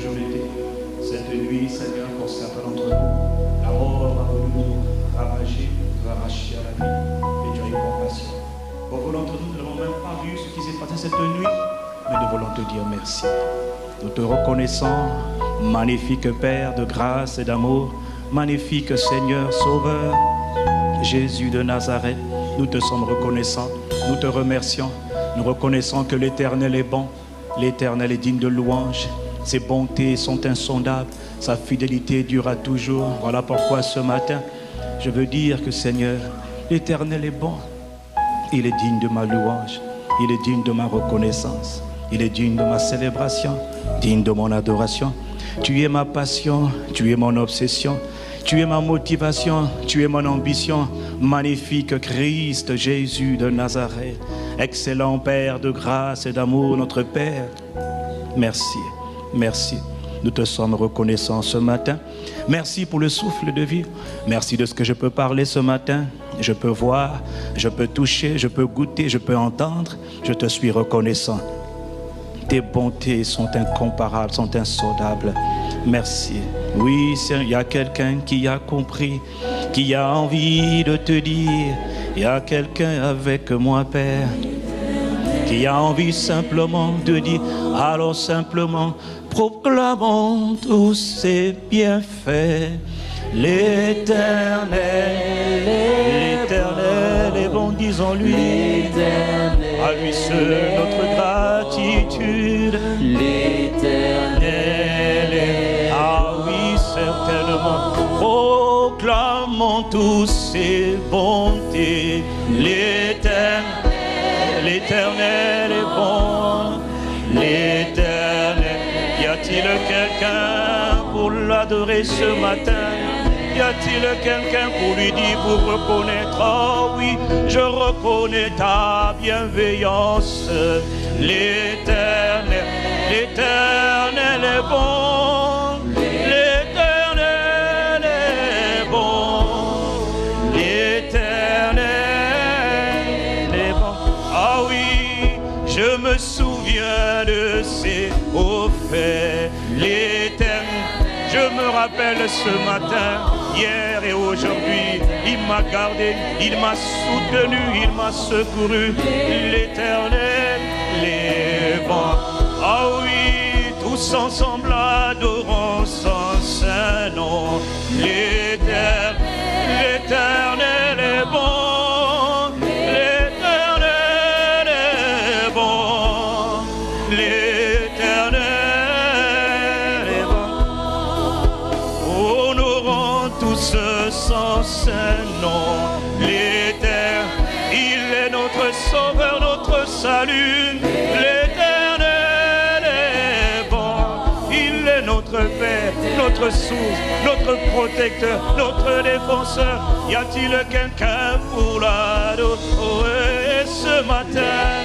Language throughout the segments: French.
toujours été. Cette nuit, Seigneur, pour certains d'entre nous, la mort a voulu nous ravager, nous arracher à la vie, mais tu as eu compassion. Beaucoup d'entre nous n'avons même pas vu ce qui s'est passé cette nuit, mais nous voulons te dire merci. Nous te reconnaissons, magnifique Père de grâce et d'amour, magnifique Seigneur Sauveur, Jésus de Nazareth. Nous te sommes reconnaissants, nous te remercions, nous reconnaissons que l'Éternel est bon, l'Éternel est digne de louange, ses bontés sont insondables, sa fidélité durera toujours. Voilà pourquoi ce matin, je veux dire que Seigneur, l'Éternel est bon, il est digne de ma louange, il est digne de ma reconnaissance, il est digne de ma célébration, digne de mon adoration. Tu es ma passion, tu es mon obsession, tu es ma motivation, tu es mon ambition. Magnifique Christ Jésus de Nazareth, excellent Père de grâce et d'amour, notre Père. Merci, merci. Nous te sommes reconnaissants ce matin. Merci pour le souffle de vie. Merci de ce que je peux parler ce matin. Je peux voir, je peux toucher, je peux goûter, je peux entendre. Je te suis reconnaissant. Tes bontés sont incomparables, sont insondables. Merci. Oui, il y a quelqu'un qui a compris, qui a envie de te dire, il y a quelqu'un avec moi, Père, qui a envie simplement de dire, alors simplement, proclamons tous ses bienfaits. L'Éternel est bon, disons-lui, à lui seul notre gratitude. L'Éternel est, ah oui, certainement, proclamons tous ses bontés. L'Éternel est bon, l'Éternel. Y a-t-il quelqu'un pour l'adorer ce matin? Y a-t-il quelqu'un pour lui dire, pour reconnaître? Oh oui, je reconnais ta bienveillance. L'Éternel, l'Éternel est bon. L'Éternel est bon. L'Éternel est bon. Ah oui, je me souviens de ses hauts faits. L'Éternel, je me rappelle ce matin, hier et aujourd'hui, il m'a gardé, il m'a soutenu, il m'a secouru. L'Éternel est bon. Ah oui, tous ensemble adorons son saint nom. L'Éternel est bon. L'Éternel est bon. L'Éternel est bon. Honorons tous son saint nom. L'Éternel, il est notre sauveur, notre salut. L'Éternel est bon. Il est notre Père, notre source, notre protecteur, notre défenseur. Y a-t-il quelqu'un pour l'adorer ce matin?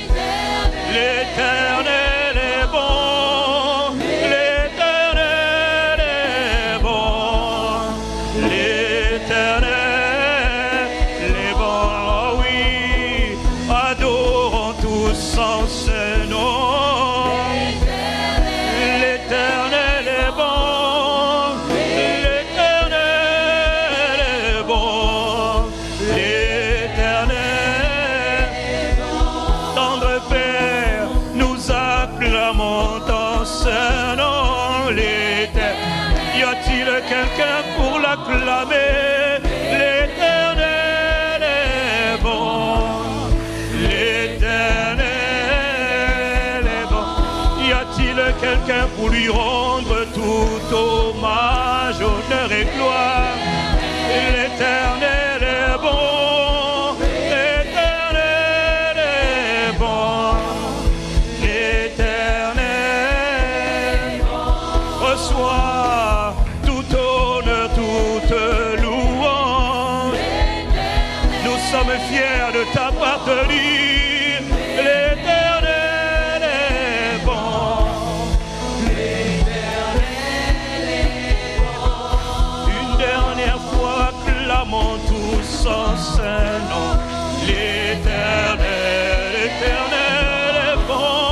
L'Éternel est bon. L'Éternel est bon. L'Éternel est bon. Oh oui, adorons tous son saint nom. L'Éternel est bon. L'Éternel est bon. L'Éternel est bon. Tendre Père, nous acclamons ton saint nom. L'Éternel, y a-t-il quelqu'un pour l'acclamer? L'Éternel est bon. L'Éternel est bon. Y a-t-il quelqu'un pour lui rendre tout hommage, honneur et gloire? L'Éternel est bon. L'Éternel est bon. L'Éternel reçoit tout honneur, toute louange. Nous sommes fiers de t'appartenir. L'Éternel est bon. Une dernière fois, clamons tous son saint nom. L'Éternel, l'Éternel est bon.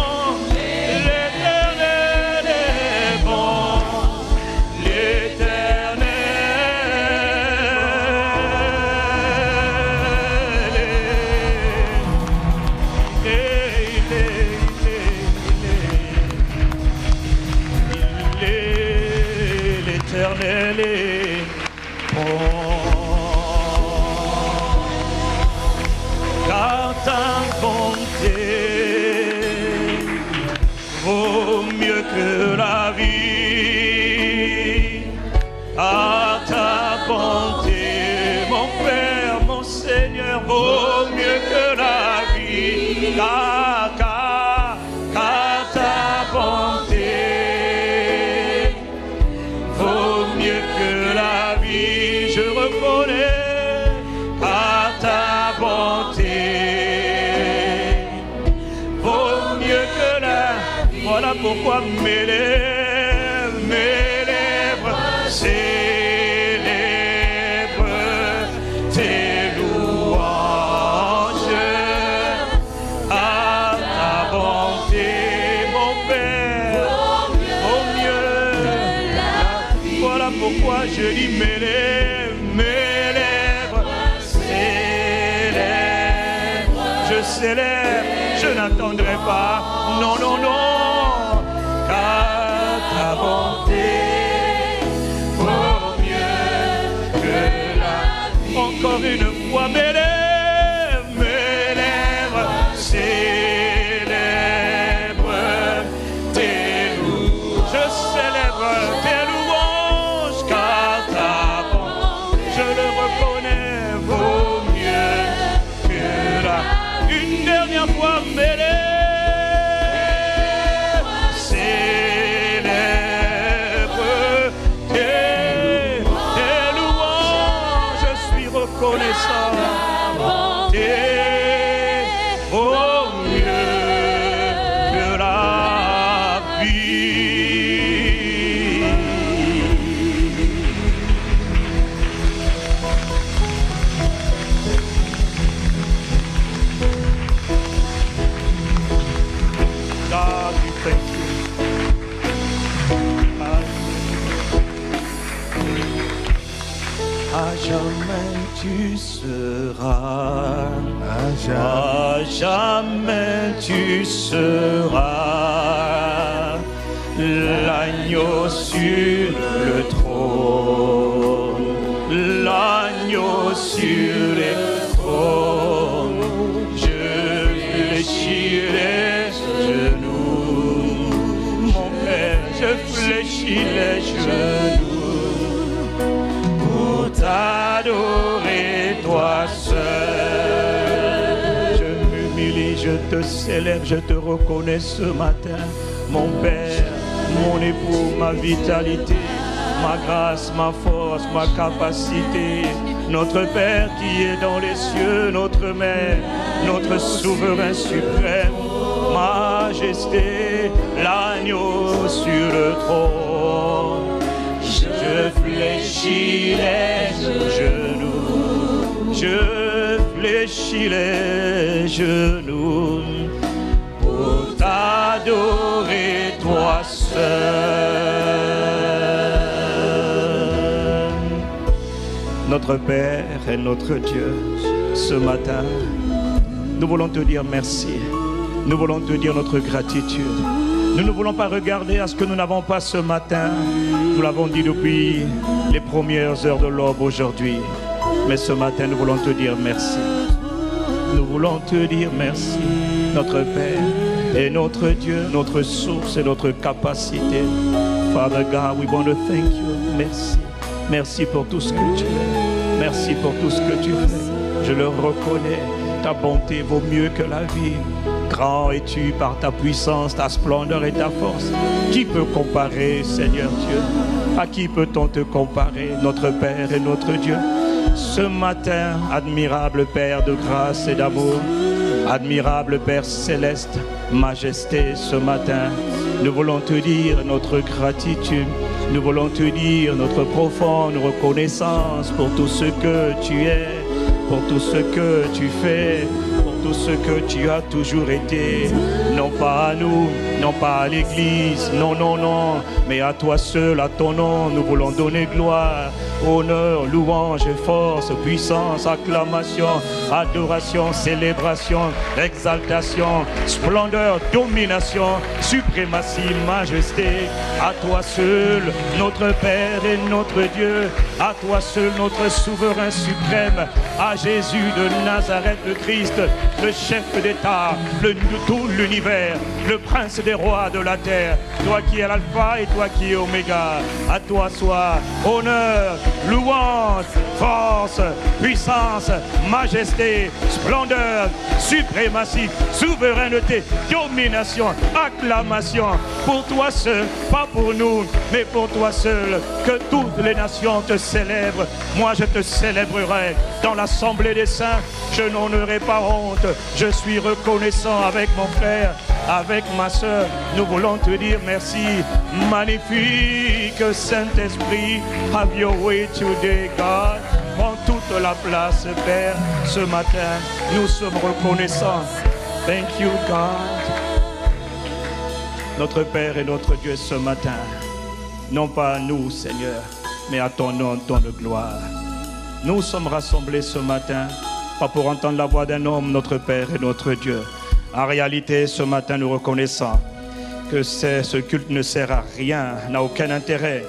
L'Éternel est bon. l'Éternel est bon. Car ta bonté vaut mieux que la vie. Car ta bonté, mon Père, mon Seigneur, vaut mieux que la vie. Car ta bonté vaut mieux que la vie. Je reconnais car ta bonté vaut mieux que la vie. Voilà pourquoi mes lèvres célèbrent tes louanges. À ta bonté, mon Père, au mieux. Voilà pourquoi je dis mes lèvres célèbrent. Je célèbre, je n'attendrai pas. Non, non, non. Car ta bonté vaut mieux que la vie. Encore une fois, mes lèvres célèbrent tes louanges. Je célèbre tes louanges, car ta bonté, je le reconnais, vaut mieux que la vie. Une dernière fois, mes lèvres connaissant bonté vaut mieux que la vie. God, we thank you. À jamais tu seras, à jamais tu seras l'agneau sur le trône, l'agneau sur le trône. Je fléchis les genoux, mon Père, je fléchis les genoux. T'adorer toi seul. Je m'humilie, je te célèbre, je te reconnais ce matin, mon Père, mon époux, ma vitalité, ma grâce, ma force, ma capacité. Notre Père qui est dans les cieux, notre Mère, notre souverain suprême, majesté, l'agneau sur le trône. Je fléchis les genoux, je fléchis les genoux pour t'adorer toi seul. Notre Père et notre Dieu, ce matin, nous voulons te dire merci. Nous voulons te dire notre gratitude. Nous ne voulons pas regarder à ce que nous n'avons pas ce matin. Nous l'avons dit depuis les premières heures de l'aube aujourd'hui. Mais ce matin, nous voulons te dire merci. Nous voulons te dire merci, notre Père et notre Dieu, notre source et notre capacité. Father God, we want to thank you. Merci. Merci pour tout ce que tu es. Merci pour tout ce que tu fais. Je le reconnais. Ta bonté vaut mieux que la vie. Grand es-tu par ta puissance, ta splendeur et ta force. Qui peut comparer, Seigneur Dieu? À qui peut-on te comparer, notre Père et notre Dieu? Ce matin, admirable Père de grâce et d'amour, admirable Père céleste, majesté, ce matin, nous voulons te dire notre gratitude. Nous voulons te dire notre profonde reconnaissance pour tout ce que tu es, pour tout ce que tu fais, tout ce que tu as toujours été, non pas à nous, non pas à l'Église, non, non, non, mais à toi seul, à ton nom, nous voulons donner gloire, honneur, louange, force, puissance, acclamation, adoration, célébration, exaltation, splendeur, domination, suprématie. suprématie, majesté. À toi seul, notre Père et notre Dieu. À toi seul, notre souverain suprême. À Jésus de Nazareth, le Christ, le chef d'État de tout l'univers, le prince des rois de la terre. Toi qui es l'alpha et toi qui es oméga. À toi soit honneur, louange, force, puissance, majesté, splendeur, suprématie, souveraineté, domination, acclamation. Pour toi seul, pas pour nous, mais pour toi seul. Que toutes les nations te célèbrent. Moi je te célébrerai dans l'assemblée des saints. Je n'en aurai pas honte. Je suis reconnaissant avec mon frère, avec ma soeur. Nous voulons te dire merci. Magnifique Saint-Esprit, have your way today, God. Prends toute la place, Père. Ce matin, nous sommes reconnaissants. Thank you, God. Notre Père et notre Dieu ce matin, non pas à nous, Seigneur, mais à ton nom, ton de gloire. Nous sommes rassemblés ce matin, pas pour entendre la voix d'un homme, notre Père et notre Dieu. En réalité, ce matin, nous reconnaissons que ce culte ne sert à rien, n'a aucun intérêt,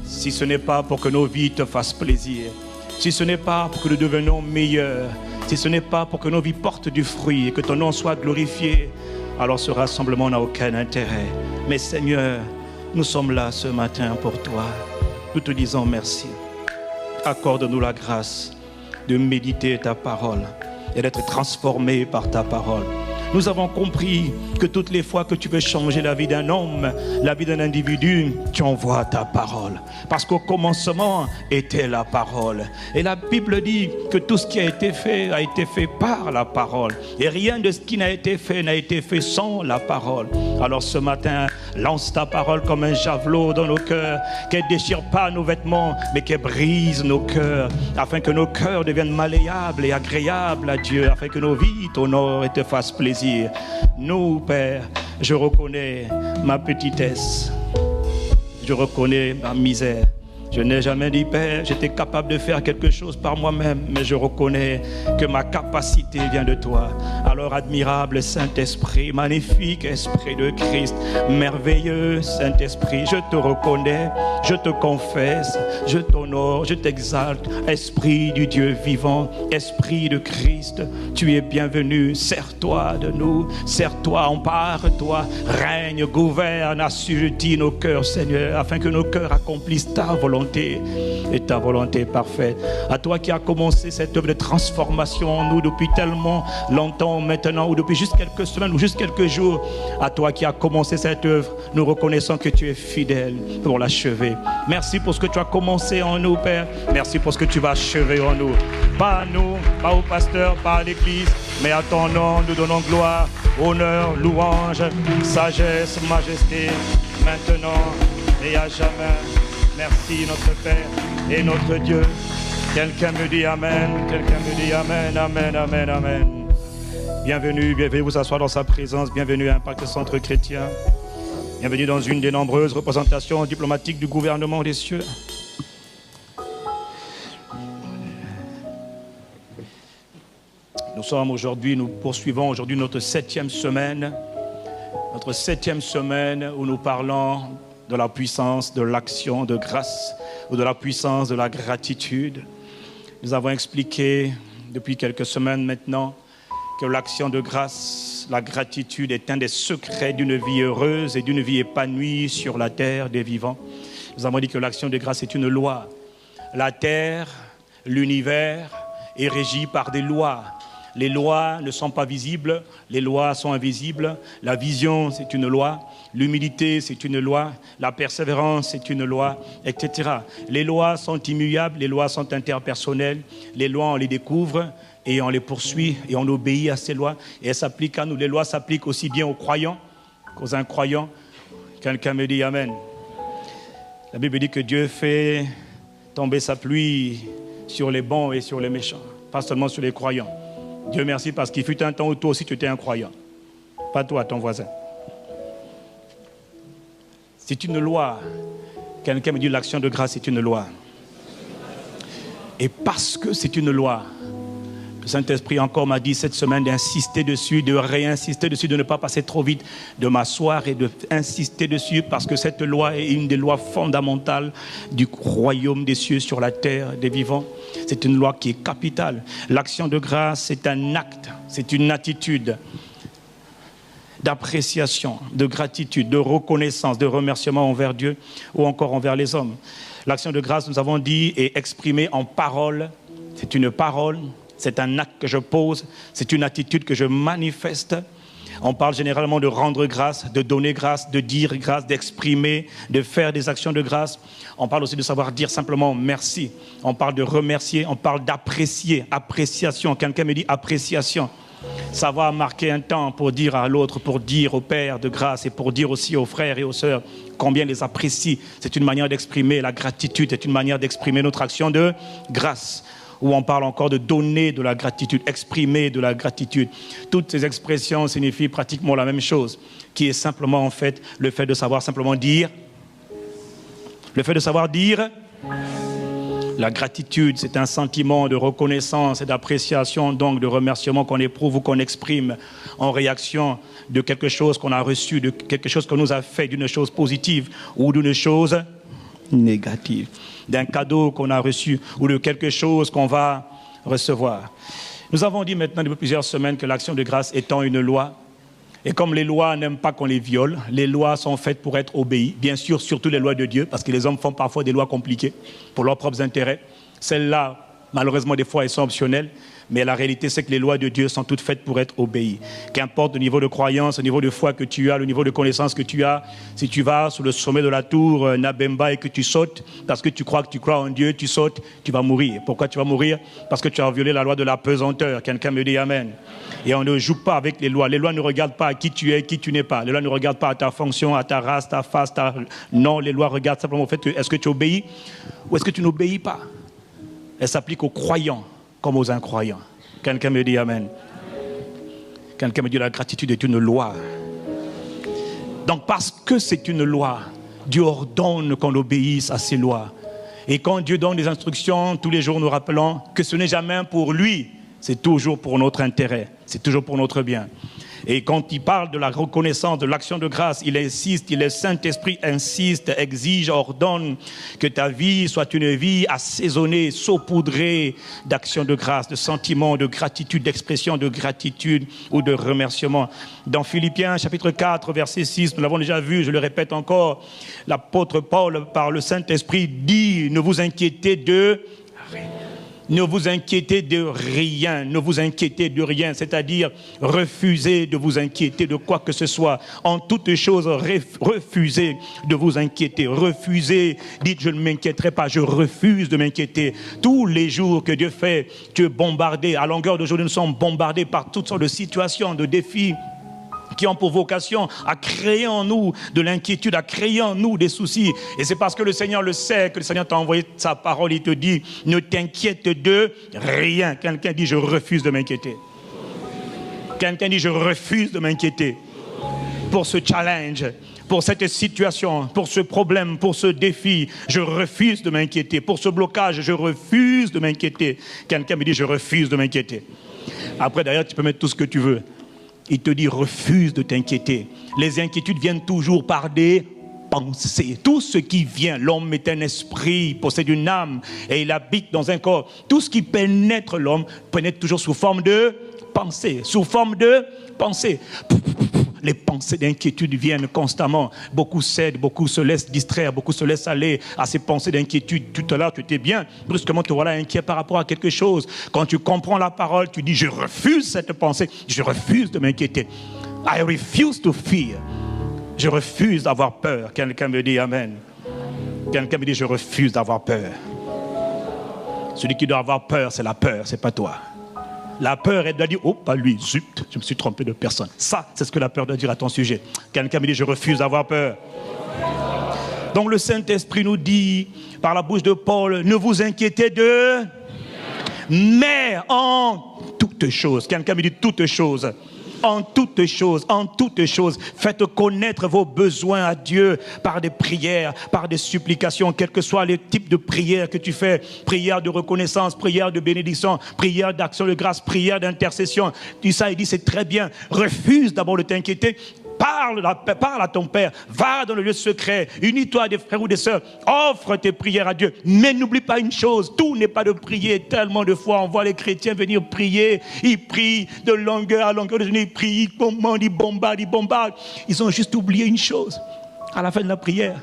si ce n'est pas pour que nos vies te fassent plaisir, si ce n'est pas pour que nous devenions meilleurs, si ce n'est pas pour que nos vies portent du fruit et que ton nom soit glorifié, alors ce rassemblement n'a aucun intérêt. Mais Seigneur, nous sommes là ce matin pour toi. Nous te disons merci. Accorde-nous la grâce de méditer ta parole et d'être transformés par ta parole. Nous avons compris que toutes les fois que tu veux changer la vie d'un homme, la vie d'un individu, tu envoies ta parole. Parce qu'au commencement était la parole. Et la Bible dit que tout ce qui a été fait par la parole. Et rien de ce qui n'a été fait sans la parole. Alors ce matin, lance ta parole comme un javelot dans nos cœurs, qu'elle ne déchire pas nos vêtements, mais qu'elle brise nos cœurs, afin que nos cœurs deviennent malléables et agréables à Dieu, afin que nos vies t'honorent et te fassent plaisir. Nous, Père, je reconnais ma petitesse, je reconnais ma misère. Je n'ai jamais dit, Père, j'étais capable de faire quelque chose par moi-même, mais je reconnais que ma capacité vient de toi. Alors, admirable Saint-Esprit, magnifique Esprit de Christ, merveilleux Saint-Esprit, je te reconnais, je te confesse, je t'honore, je t'exalte. Esprit du Dieu vivant, Esprit de Christ, tu es bienvenu. Sers-toi de nous, sers-toi, empare-toi, règne, gouverne, assujettis nos cœurs, Seigneur, afin que nos cœurs accomplissent ta volonté et ta volonté parfaite. À toi qui as commencé cette œuvre de transformation en nous depuis tellement longtemps maintenant, ou depuis juste quelques semaines ou juste quelques jours, à toi qui as commencé cette œuvre, nous reconnaissons que tu es fidèle pour l'achever. Merci pour ce que tu as commencé en nous, Père. Merci pour ce que tu vas achever en nous. Pas à nous, pas au pasteur, pas à l'église, mais à ton nom nous donnons gloire, honneur, louange, sagesse, majesté, maintenant et à jamais. Merci notre Père et notre Dieu. Quelqu'un me dit Amen, quelqu'un me dit Amen, Amen, Amen, Amen. Bienvenue, bienvenue vous asseoir dans sa présence, bienvenue à Impact Centre Chrétien. Bienvenue dans une des nombreuses représentations diplomatiques du gouvernement des cieux. Nous poursuivons aujourd'hui notre 7e semaine. Notre 7e semaine où nous parlons de la puissance de l'action de grâce ou de la puissance de la gratitude. Nous avons expliqué depuis quelques semaines maintenant que l'action de grâce, la gratitude est un des secrets d'une vie heureuse et d'une vie épanouie sur la terre des vivants. Nous avons dit que l'action de grâce est une loi. La terre, l'univers est régi par des lois. Les lois ne sont pas visibles, les lois sont invisibles. La vision, c'est une loi. L'humilité, c'est une loi. La persévérance, c'est une loi, etc. Les lois sont immuables, les lois sont interpersonnelles. Les lois, on les découvre et on les poursuit et on obéit à ces lois. Et elles s'appliquent à nous. Les lois s'appliquent aussi bien aux croyants qu'aux incroyants. Quelqu'un me dit Amen. La Bible dit que Dieu fait tomber sa pluie sur les bons et sur les méchants, pas seulement sur les croyants. Dieu merci parce qu'il fut un temps où toi aussi tu étais un croyant. Pas toi, ton voisin. C'est une loi. Quelqu'un me dit l'action de grâce est une loi. Et parce que c'est une loi, Le Saint-Esprit encore m'a dit cette semaine d'insister dessus, de réinsister dessus, de ne pas passer trop vite, de m'asseoir et d'insister dessus parce que cette loi est une des lois fondamentales du royaume des cieux sur la terre des vivants. C'est une loi qui est capitale. L'action de grâce, c'est un acte, c'est une attitude d'appréciation, de gratitude, de reconnaissance, de remerciement envers Dieu ou encore envers les hommes. L'action de grâce, nous avons dit, est exprimée en parole. C'est une parole. C'est un acte que je pose, c'est une attitude que je manifeste. On parle généralement de rendre grâce, de donner grâce, de dire grâce, d'exprimer, de faire des actions de grâce. On parle aussi de savoir dire simplement merci. On parle de remercier, on parle d'apprécier, appréciation. Quelqu'un me dit appréciation. Savoir marquer un temps pour dire à l'autre, pour dire au Père de grâce et pour dire aussi aux frères et aux sœurs combien les apprécie. C'est une manière d'exprimer la gratitude, c'est une manière d'exprimer notre action de grâce. Où on parle encore de donner de la gratitude, exprimer de la gratitude. Toutes ces expressions signifient pratiquement la même chose, qui est simplement en fait le fait de savoir simplement dire. Le fait de savoir dire. La gratitude, c'est un sentiment de reconnaissance et d'appréciation, donc de remerciement qu'on éprouve ou qu'on exprime en réaction de quelque chose qu'on a reçu, de quelque chose qu'on nous a fait, d'une chose positive ou d'une chose négative, d'un cadeau qu'on a reçu ou de quelque chose qu'on va recevoir. Nous avons dit maintenant depuis plusieurs semaines que l'action de grâce étant une loi, et comme les lois n'aiment pas qu'on les viole, les lois sont faites pour être obéies, bien sûr, surtout les lois de Dieu, parce que les hommes font parfois des lois compliquées pour leurs propres intérêts. Celles-là, malheureusement, des fois, elles sont optionnelles, mais la réalité, c'est que les lois de Dieu sont toutes faites pour être obéies. Qu'importe le niveau de croyance, le niveau de foi que tu as, le niveau de connaissance que tu as, si tu vas sur le sommet de la tour Nabemba et que tu sautes, parce que tu crois en Dieu, tu sautes, tu vas mourir. Pourquoi tu vas mourir? Parce que tu as violé la loi de la pesanteur. Quelqu'un me dit Amen. Et on ne joue pas avec les lois. Les lois ne regardent pas à qui tu es, qui tu n'es pas. Les lois ne regardent pas à ta fonction, à ta race, ta face, Non, les lois regardent simplement au fait que est-ce que tu obéis ou est-ce que tu n'obéis pas? Elles s'appliquent aux croyants comme aux incroyants. Quelqu'un me dit Amen. Quelqu'un me dit la gratitude est une loi. Donc parce que c'est une loi, Dieu ordonne qu'on obéisse à ces lois. Et quand Dieu donne des instructions, tous les jours nous rappelons que ce n'est jamais pour lui, c'est toujours pour notre intérêt, c'est toujours pour notre bien. Et quand il parle de la reconnaissance, de l'action de grâce, il insiste, le Saint-Esprit insiste, exige, ordonne que ta vie soit une vie assaisonnée, saupoudrée d'action de grâce, de sentiments, de gratitude, d'expression de gratitude ou de remerciement. Dans Philippiens chapitre 4, verset 6, nous l'avons déjà vu, je le répète encore, l'apôtre Paul, par le Saint-Esprit, dit « Ne vous inquiétez de rien ». Ne vous inquiétez de rien, ne vous inquiétez de rien, c'est-à-dire refusez de vous inquiéter de quoi que ce soit. En toute chose, refusez de vous inquiéter, refusez, dites je ne m'inquiéterai pas, je refuse de m'inquiéter. Tous les jours que Dieu fait, tu es bombardé, à longueur de journée nous sommes bombardés par toutes sortes de situations, de défis, qui ont pour vocation à créer en nous de l'inquiétude, à créer en nous des soucis. Et c'est parce que le Seigneur le sait, que le Seigneur t'a envoyé sa parole, il te dit, ne t'inquiète de rien. Quelqu'un dit, je refuse de m'inquiéter. Quelqu'un dit, je refuse de m'inquiéter pour ce challenge, pour cette situation, pour ce problème, pour ce défi. Je refuse de m'inquiéter. Pour ce blocage, je refuse de m'inquiéter. Quelqu'un me dit, je refuse de m'inquiéter. Après, derrière, tu peux mettre tout ce que tu veux. Il te dit, refuse de t'inquiéter. Les inquiétudes viennent toujours par des pensées. Tout ce qui vient, l'homme est un esprit, il possède une âme et il habite dans un corps. Tout ce qui pénètre l'homme, pénètre toujours sous forme de pensée. Sous forme de pensée. Les pensées d'inquiétude viennent constamment. Beaucoup cèdent, beaucoup se laissent distraire, beaucoup se laissent aller à ces pensées d'inquiétude. Tout à l'heure, tu étais bien. Brusquement, te voilà inquiet par rapport à quelque chose. Quand tu comprends la parole, tu dis, je refuse cette pensée. Je refuse de m'inquiéter. I refuse to fear. Je refuse d'avoir peur. Quelqu'un me dit Amen. Quelqu'un me dit, je refuse d'avoir peur. Celui qui doit avoir peur, c'est la peur, c'est pas toi. La peur, elle doit dire, oh, pas lui, zut, je me suis trompé de personne. Ça, c'est ce que la peur doit dire à ton sujet. Quelqu'un me dit, je refuse d'avoir peur. Donc le Saint-Esprit nous dit, par la bouche de Paul, ne vous inquiétez de... Mais en toutes choses. Quelqu'un me dit toutes choses. En toutes choses, faites connaître vos besoins à Dieu par des prières, par des supplications, quel que soit le type de prière que tu fais, prière de reconnaissance, prière de bénédiction, prière d'action de grâce, prière d'intercession. Tout ça, il dit, c'est très bien. Refuse d'abord de t'inquiéter. Parle à ton Père, va dans le lieu secret, unis-toi à des frères ou des sœurs, offre tes prières à Dieu. Mais n'oublie pas une chose, tout n'est pas de prier. Tellement de fois, on voit les chrétiens venir prier, ils prient de longueur à longueur de journée, ils prient, ils commandent, ils bombardent. Ils ont juste oublié une chose, à la fin de la prière,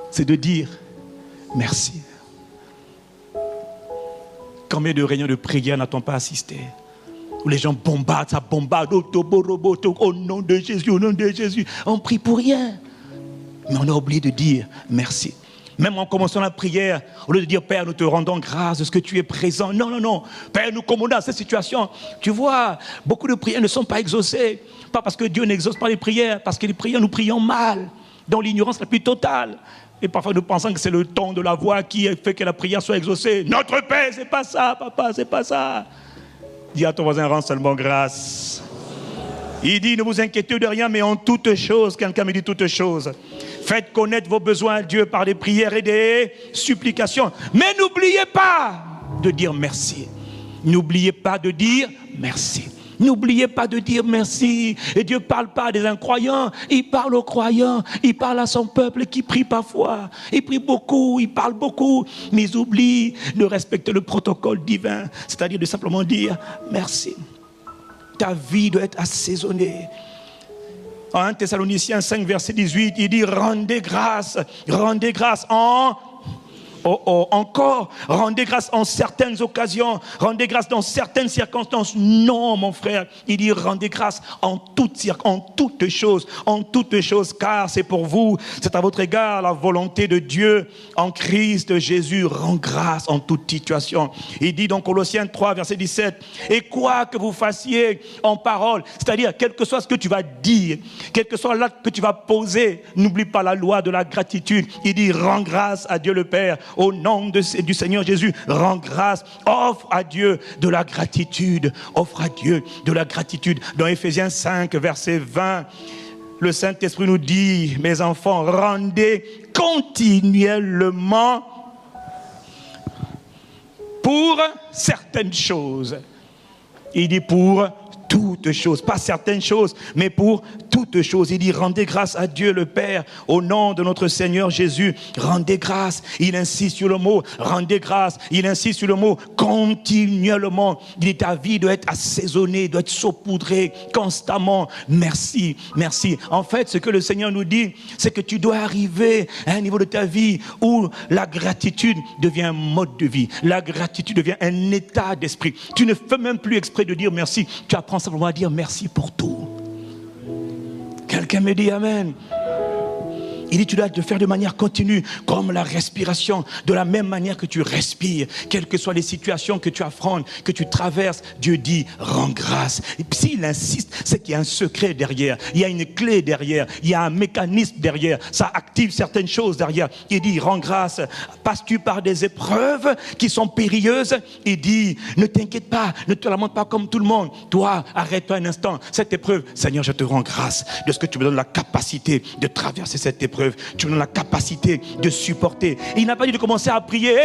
c'est de dire merci. Combien de réunions de prière n'a-t-on pas assisté? Où les gens bombardent, ça bombarde, au nom de Jésus, au nom de Jésus. On prie pour rien. Mais on a oublié de dire merci. Même en commençant la prière, au lieu de dire, Père, nous te rendons grâce de ce que tu es présent. Non. Père, nous commandons à cette situation. Tu vois, beaucoup de prières ne sont pas exaucées. Pas parce que Dieu n'exauce pas les prières, parce que les prières, nous prions mal, dans l'ignorance la plus totale. Et parfois, nous pensons que c'est le ton de la voix qui fait que la prière soit exaucée. Notre Père, c'est pas ça, papa, c'est pas ça. Dis à ton voisin, rends seulement grâce. Il dit, ne vous inquiétez de rien, mais en toutes choses, quelqu'un me dit toutes choses. Faites connaître vos besoins à Dieu par des prières et des supplications. Mais n'oubliez pas de dire merci. N'oubliez pas de dire merci. N'oubliez pas de dire merci. Et Dieu ne parle pas à des incroyants, il parle aux croyants, il parle à son peuple qui prie parfois. Il prie beaucoup, il parle beaucoup, mais ils oublient de respecter le protocole divin, c'est-à-dire de simplement dire merci. Ta vie doit être assaisonnée. En 1 Thessaloniciens 5, verset 18, il dit rendez grâce en... encore, rendez grâce en certaines occasions, rendez grâce dans certaines circonstances. Non, mon frère, il dit rendez grâce en toutes choses, car c'est pour vous, c'est à votre égard la volonté de Dieu en Christ Jésus. Rends grâce en toute situation. Il dit dans Colossiens 3, verset 17, et quoi que vous fassiez en parole, c'est-à-dire quel que soit ce que tu vas dire, quel que soit l'acte que tu vas poser, n'oublie pas la loi de la gratitude. Il dit rends grâce à Dieu le Père. Au nom du Seigneur Jésus, rends grâce, offre à Dieu de la gratitude, offre à Dieu de la gratitude. Dans Éphésiens 5, verset 20, le Saint-Esprit nous dit, mes enfants, rendez continuellement pour certaines choses. Il dit pour toutes choses, pas certaines choses, mais pour toutes choses. Il dit rendez grâce à Dieu le Père au nom de notre Seigneur Jésus. Rendez grâce. Il insiste sur le mot rendez grâce. Il insiste sur le mot continuellement. Il dit ta vie doit être assaisonnée, doit être saupoudrée constamment. Merci, merci. En fait, ce que le Seigneur nous dit, c'est que tu dois arriver à un niveau de ta vie où la gratitude devient un mode de vie. La gratitude devient un état d'esprit. Tu ne fais même plus exprès de dire merci. Tu apprends simplement à dire merci pour tout. Quelqu'un me dit amen. Il dit tu dois le faire de manière continue, comme la respiration, de la même manière que tu respires, quelles que soient les situations que tu affrontes, que tu traverses. Dieu dit rends grâce. Et puis s'il insiste, c'est qu'il y a un secret derrière, il y a une clé derrière, il y a un mécanisme derrière, ça active certaines choses derrière. Il dit rends grâce. Passes-tu par des épreuves qui sont périlleuses? Il dit ne t'inquiète pas, ne te lamente pas comme tout le monde. Toi, arrête-toi un instant. Cette épreuve, Seigneur, je te rends grâce de ce que tu me donnes la capacité de traverser cette épreuve. Tu me donnes la capacité de supporter. Et il n'a pas dit de commencer à prier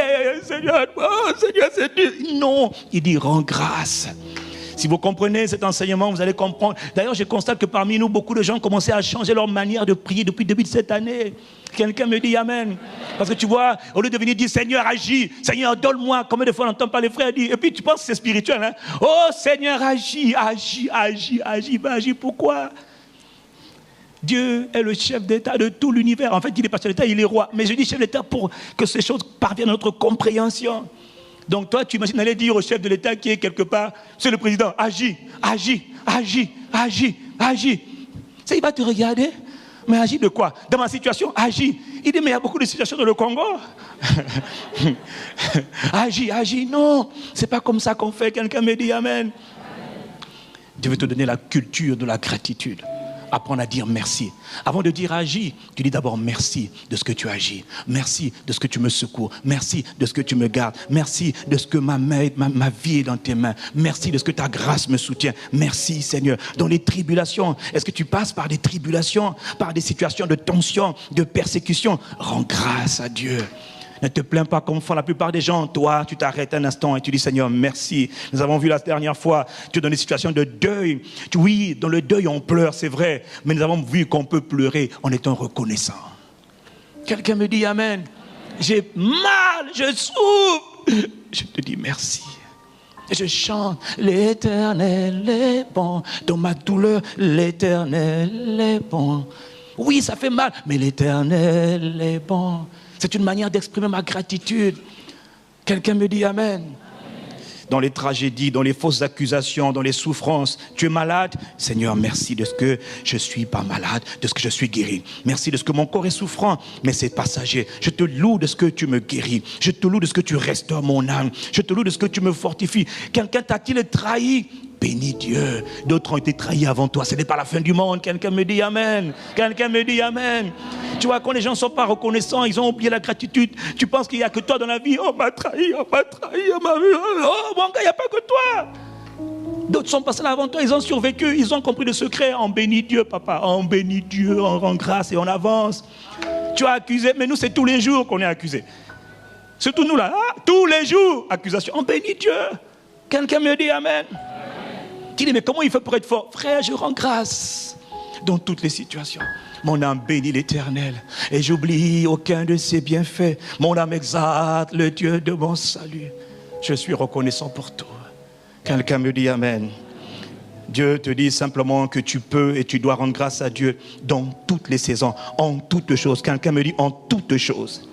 Seigneur, oh, Seigneur, c'est dur. Non, il dit rends grâce. Si vous comprenez cet enseignement, vous allez comprendre. D'ailleurs, je constate que parmi nous, beaucoup de gens commençaient à changer leur manière de prier depuis le début de cette année. Quelqu'un me dit amen. Parce que tu vois, au lieu de venir dire Seigneur agis, Seigneur donne-moi, combien de fois on n'entend pas les frères dire, et puis tu penses que c'est spirituel, hein? Oh Seigneur agis, pourquoi? Dieu est le chef d'État de tout l'univers. En fait, il n'est pas chef d'État, il est roi. Mais je dis chef d'État pour que ces choses parviennent à notre compréhension. Donc toi, tu imagines aller dire au chef de l'État qui est quelque part, c'est le président, agis. Ça, il va te regarder. Mais agis de quoi? Dans ma situation, agis. Il dit, mais il y a beaucoup de situations dans le Congo. agis. Non, c'est pas comme ça qu'on fait. Quelqu'un me dit amen. Dieu veut te donner la culture de la gratitude. apprendre à dire merci. Avant de dire agis, tu dis d'abord merci de ce que tu agis. Merci de ce que tu me secours. Merci de ce que tu me gardes. Merci de ce que ma vie est dans tes mains. Merci de ce que ta grâce me soutient. Merci Seigneur. Dans les tribulations, est-ce que tu passes par des tribulations, par des situations de tension, de persécution? Rends grâce à Dieu. Ne te plains pas comme font la plupart des gens. Toi, tu t'arrêtes un instant et tu dis Seigneur, merci. Nous avons vu la dernière fois, tu es dans des situations de deuil. Oui, dans le deuil, on pleure, c'est vrai. Mais nous avons vu qu'on peut pleurer en étant reconnaissant. Quelqu'un me dit Amen. J'ai mal, je souffre. Je te dis merci. Et je chante, l'Éternel est bon. Dans ma douleur, l'Éternel est bon. Oui, ça fait mal, mais l'Éternel est bon. C'est une manière d'exprimer ma gratitude. Quelqu'un me dit Amen. Dans les tragédies, dans les fausses accusations, dans les souffrances, tu es malade. Seigneur, merci de ce que je ne suis pas malade, de ce que je suis guéri. Merci de ce que mon corps est souffrant, mais c'est passager. Je te loue de ce que tu me guéris. Je te loue de ce que tu restaures mon âme. Je te loue de ce que tu me fortifies. Quelqu'un t'a-t-il trahi? Bénis Dieu. D'autres ont été trahis avant toi. Ce n'est pas la fin du monde. Quelqu'un me dit Amen. Quelqu'un me dit Amen. Tu vois, quand les gens ne sont pas reconnaissants, ils ont oublié la gratitude. Tu penses qu'il n'y a que toi dans la vie. Oh, on m'a trahi, on m'a trahi, on m'a vu. Oh, mon gars, il n'y a pas que toi. D'autres sont passés là avant toi, ils ont survécu, ils ont compris le secret. On bénit Dieu, papa. On bénit Dieu, on rend grâce et on avance. Tu as accusé, mais nous, c'est tous les jours qu'on est accusé. Surtout nous là, hein? Tous les jours, accusation. On bénit Dieu. Quelqu'un me dit Amen. Tu dis, mais comment il fait pour être fort? Frère, je rends grâce dans toutes les situations. Mon âme bénit l'Éternel et j'oublie aucun de ses bienfaits. Mon âme exalte le Dieu de mon salut. Je suis reconnaissant pour toi. Quelqu'un me dit Amen. Dieu te dit simplement que tu peux et tu dois rendre grâce à Dieu dans toutes les saisons, en toutes choses. Quelqu'un me dit en toutes choses.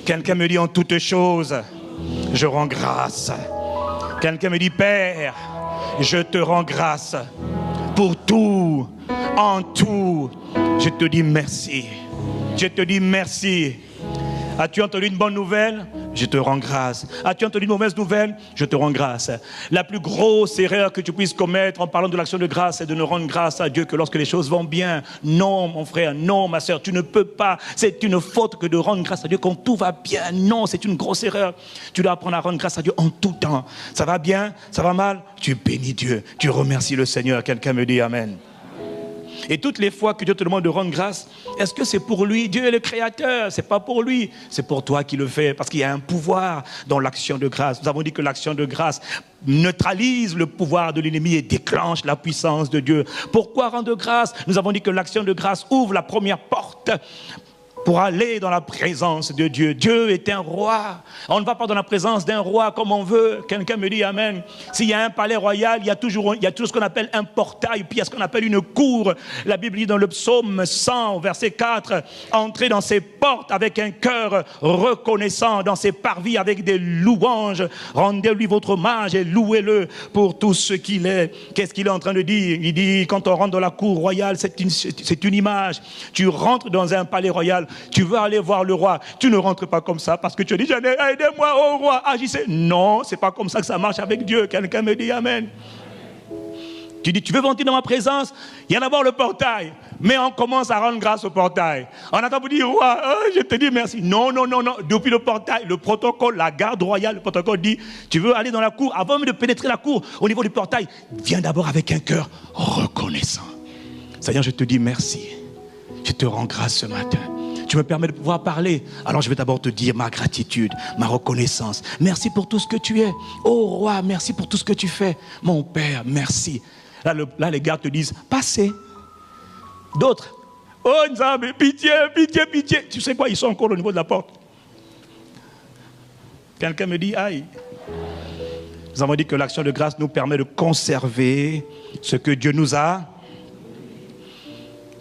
Quelqu'un me dit en toutes choses, je rends grâce. Quelqu'un me dit Père, je te rends grâce pour tout, en tout. Je te dis merci. Je te dis merci. As-tu entendu une bonne nouvelle? Je te rends grâce. As-tu entendu une mauvaise nouvelle? Je te rends grâce. La plus grosse erreur que tu puisses commettre en parlant de l'action de grâce, c'est de ne rendre grâce à Dieu que lorsque les choses vont bien. Non, mon frère, non, ma soeur, tu ne peux pas. C'est une faute que de rendre grâce à Dieu quand tout va bien. Non, c'est une grosse erreur. Tu dois apprendre à rendre grâce à Dieu en tout temps. Ça va bien? Ça va mal? Tu bénis Dieu. Tu remercies le Seigneur. Quelqu'un me dit Amen. Et toutes les fois que Dieu te demande de rendre grâce, est-ce que c'est pour lui? Dieu est le créateur, c'est pas pour lui, c'est pour toi qui le fait, parce qu'il y a un pouvoir dans l'action de grâce. Nous avons dit que l'action de grâce neutralise le pouvoir de l'ennemi et déclenche la puissance de Dieu. Pourquoi rendre grâce? Nous avons dit que l'action de grâce ouvre la première porte pour aller dans la présence de Dieu. Dieu est un roi. On ne va pas dans la présence d'un roi comme on veut. Quelqu'un me dit Amen. S'il y a un palais royal, il y a toujours ce qu'on appelle un portail, puis il y a ce qu'on appelle une cour. La Bible dit dans le psaume 100, verset 4, entrez dans ses portes avec un cœur reconnaissant, dans ses parvis avec des louanges. Rendez-lui votre hommage et louez-le pour tout ce qu'il est. Qu'est-ce qu'il est en train de dire? Il dit, quand on rentre dans la cour royale, c'est une image. Tu rentres dans un palais royal, tu veux aller voir le roi, tu ne rentres pas comme ça parce que tu as dit, aidez-moi au roi, agissez. Non, c'est pas comme ça que ça marche avec Dieu. Quelqu'un me dit Amen. Tu dis, tu veux monter dans ma présence? Il y a d'abord le portail, mais on commence à rendre grâce au portail. On attend pour dire, roi, je te dis merci. Non. Depuis le portail, le protocole, la garde royale, le protocole dit, tu veux aller dans la cour, avant même de pénétrer la cour, au niveau du portail, viens d'abord avec un cœur reconnaissant. Seigneur, je te dis merci. Je te rends grâce ce matin. Tu me permets de pouvoir parler. Alors je vais d'abord te dire ma gratitude, ma reconnaissance. Merci pour tout ce que tu es. Oh roi, merci pour tout ce que tu fais. Mon Père, merci. Là les gars te disent, passez. D'autres, oh Nzambe, pitié. Tu sais quoi, ils sont encore au niveau de la porte. Quelqu'un me dit, aïe. Nous avons dit que l'action de grâce nous permet de conserver ce que Dieu nous a.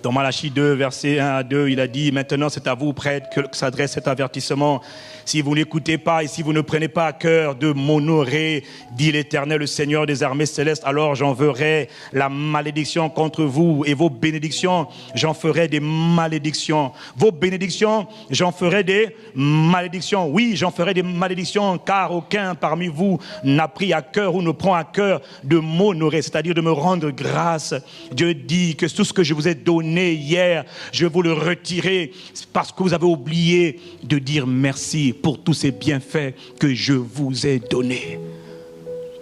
Dans Malachie 2, versets 1 à 2, il a dit, maintenant c'est à vous, prêtres, que s'adresse cet avertissement. Si vous n'écoutez pas et si vous ne prenez pas à cœur de m'honorer, dit l'Éternel, le Seigneur des armées célestes, alors j'enverrai la malédiction contre vous et vos bénédictions, j'en ferai des malédictions. Vos bénédictions, j'en ferai des malédictions. Oui, j'en ferai des malédictions, car aucun parmi vous n'a pris à cœur ou ne prend à cœur de m'honorer, c'est-à-dire de me rendre grâce. Dieu dit que tout ce que je vous ai donné hier, je vais vous le retirer parce que vous avez oublié de dire merci pour tous ces bienfaits que je vous ai donnés.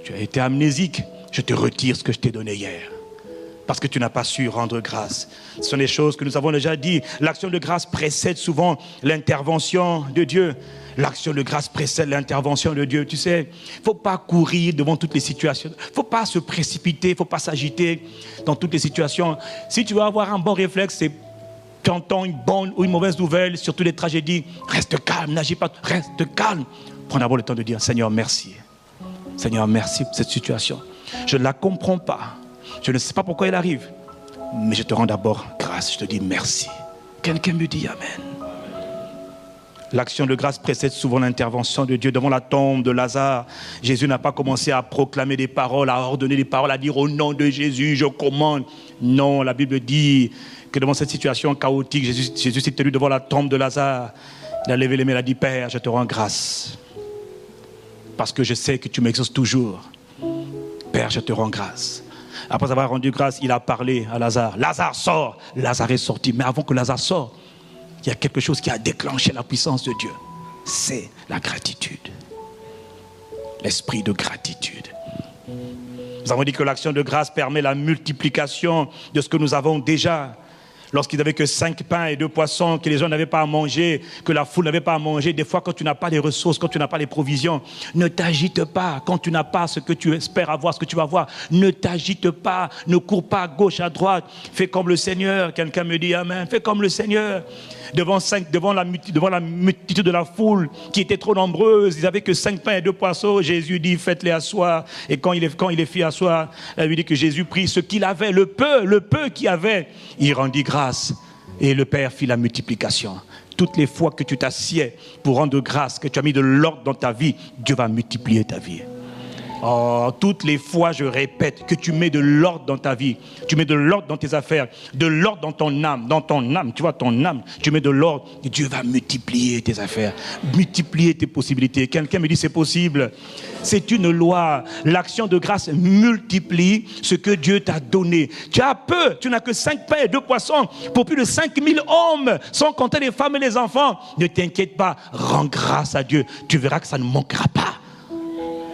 Tu as été amnésique, je te retire ce que je t'ai donné hier parce que tu n'as pas su rendre grâce. Ce sont des choses que nous avons déjà dit. L'action de grâce précède souvent l'intervention de Dieu. L'action de grâce précède l'intervention de Dieu. Tu sais, il ne faut pas courir devant toutes les situations. Il ne faut pas se précipiter, il ne faut pas s'agiter dans toutes les situations. Si tu veux avoir un bon réflexe, c'est tu entends une bonne ou une mauvaise nouvelle, surtout les tragédies, reste calme, n'agis pas, reste calme. Prends d'abord le temps de dire, Seigneur, merci. Seigneur, merci pour cette situation. Je ne la comprends pas. Je ne sais pas pourquoi elle arrive. Mais je te rends d'abord grâce. Je te dis merci. Quelqu'un me dit Amen. L'action de grâce précède souvent l'intervention de Dieu. Devant la tombe de Lazare, Jésus n'a pas commencé à proclamer des paroles, à ordonner des paroles, à dire au nom de Jésus, je commande. Non, la Bible dit que devant cette situation chaotique, Jésus s'est tenu devant la tombe de Lazare. Il a levé les mains, il a dit, Père, je te rends grâce. Parce que je sais que tu m'exauces toujours. Père, je te rends grâce. Après avoir rendu grâce, il a parlé à Lazare. Lazare sort. Lazare est sorti. Mais avant que Lazare sorte, il y a quelque chose qui a déclenché la puissance de Dieu. C'est la gratitude. L'esprit de gratitude. Nous avons dit que l'action de grâce permet la multiplication de ce que nous avons déjà. Lorsqu'ils n'avaient que 5 pains et 2 poissons, que les gens n'avaient pas à manger, que la foule n'avait pas à manger, des fois quand tu n'as pas les ressources, quand tu n'as pas les provisions, ne t'agite pas. Quand tu n'as pas ce que tu espères avoir, ce que tu vas avoir, ne t'agite pas, ne cours pas à gauche, à droite. Fais comme le Seigneur. Quelqu'un me dit Amen. Fais comme le Seigneur. Devant la multitude de la foule qui était trop nombreuse, ils n'avaient que 5 pains et 2 poissons. Jésus dit, faites-les asseoir. Et quand il les fit asseoir, il lui dit que Jésus prit ce qu'il avait, le peu qu'il avait. Il rendit grâce et le Père fit la multiplication. Toutes les fois que tu t'assieds pour rendre grâce, que tu as mis de l'ordre dans ta vie, Dieu va multiplier ta vie. Oh, toutes les fois, je répète, que tu mets de l'ordre dans ta vie, tu mets de l'ordre dans tes affaires, de l'ordre dans ton âme, tu vois, ton âme, tu mets de l'ordre, et Dieu va multiplier tes affaires, multiplier tes possibilités. Quelqu'un me dit, c'est possible. C'est une loi. L'action de grâce multiplie ce que Dieu t'a donné. Tu as peu, tu n'as que 5 pains et 2 poissons pour plus de 5000 hommes, sans compter les femmes et les enfants. Ne t'inquiète pas, rends grâce à Dieu. Tu verras que ça ne manquera pas.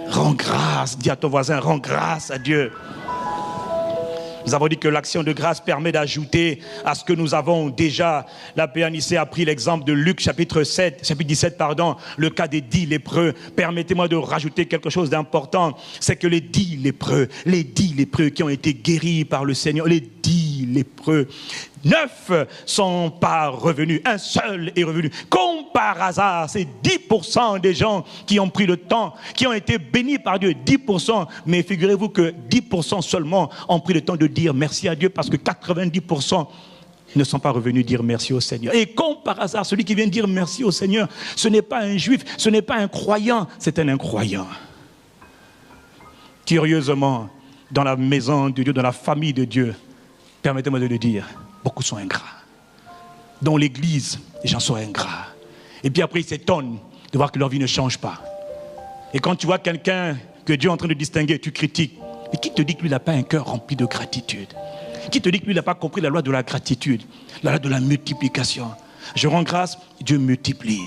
Rends grâce, dis à ton voisin, rends grâce à Dieu. Nous avons dit que l'action de grâce permet d'ajouter à ce que nous avons déjà. La PNIC a pris l'exemple de Luc chapitre 17, le cas des 10 lépreux. Permettez-moi de rajouter quelque chose d'important. C'est que les 10 lépreux qui ont été guéris par le Seigneur, les 10 lépreux, 9 sont pas revenus, un seul est revenu. Comme par hasard, c'est 10% des gens qui ont pris le temps, qui ont été bénis par Dieu, 10%. Mais figurez-vous que 10% seulement ont pris le temps de dire merci à Dieu parce que 90% ne sont pas revenus dire merci au Seigneur. Et comme par hasard, celui qui vient dire merci au Seigneur, ce n'est pas un juif, ce n'est pas un croyant, c'est un incroyant. Curieusement, dans la maison de Dieu, dans la famille de Dieu, permettez-moi de le dire, beaucoup sont ingrats. Dans l'église, les gens sont ingrats. Et puis après, ils s'étonnent de voir que leur vie ne change pas. Et quand tu vois quelqu'un que Dieu est en train de distinguer, tu critiques. Mais qui te dit que lui n'a pas un cœur rempli de gratitude? Qui te dit que lui n'a pas compris la loi de la gratitude, la loi de la multiplication? Je rends grâce, Dieu multiplie.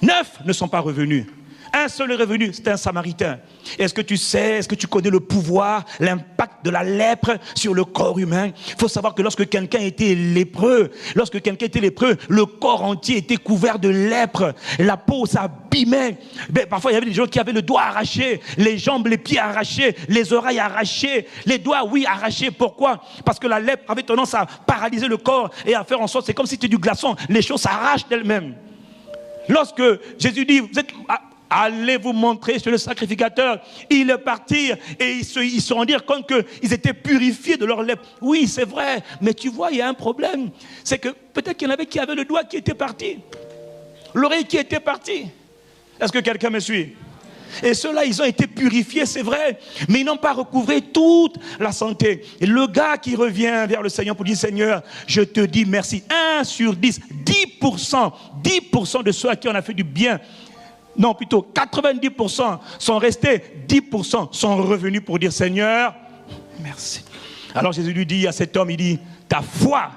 9 ne sont pas revenus. Un seul est revenu, c'est un Samaritain. Est-ce que tu sais, est-ce que tu connais le pouvoir, l'impact de la lèpre sur le corps humain? Il faut savoir que lorsque quelqu'un était lépreux, le corps entier était couvert de lèpre. La peau s'abîmait. Parfois, il y avait des gens qui avaient le doigt arraché, les jambes, les pieds arrachés, les oreilles arrachées, les doigts, oui, arrachés. Pourquoi? Parce que la lèpre avait tendance à paralyser le corps et à faire en sorte, c'est comme si c'était du glaçon. Les choses s'arrachent d'elles-mêmes. Lorsque Jésus dit, vous êtes allez vous montrer chez le sacrificateur. Ils partirent et ils se rendirent compte qu'ils étaient purifiés de leur lèpre. Oui, c'est vrai, mais tu vois, il y a un problème. C'est que peut-être qu'il y en avait qui avaient le doigt qui était parti, l'oreille qui était partie. Est-ce que quelqu'un me suit? Et ceux-là, ils ont été purifiés, c'est vrai, mais ils n'ont pas recouvré toute la santé. Et le gars qui revient vers le Seigneur pour dire, Seigneur, je te dis merci. 1 sur 10, 10% de ceux à qui on a fait du bien, non, plutôt 90% sont restés, 10% sont revenus pour dire, Seigneur, merci. Alors Jésus lui dit à cet homme, il dit, ta foi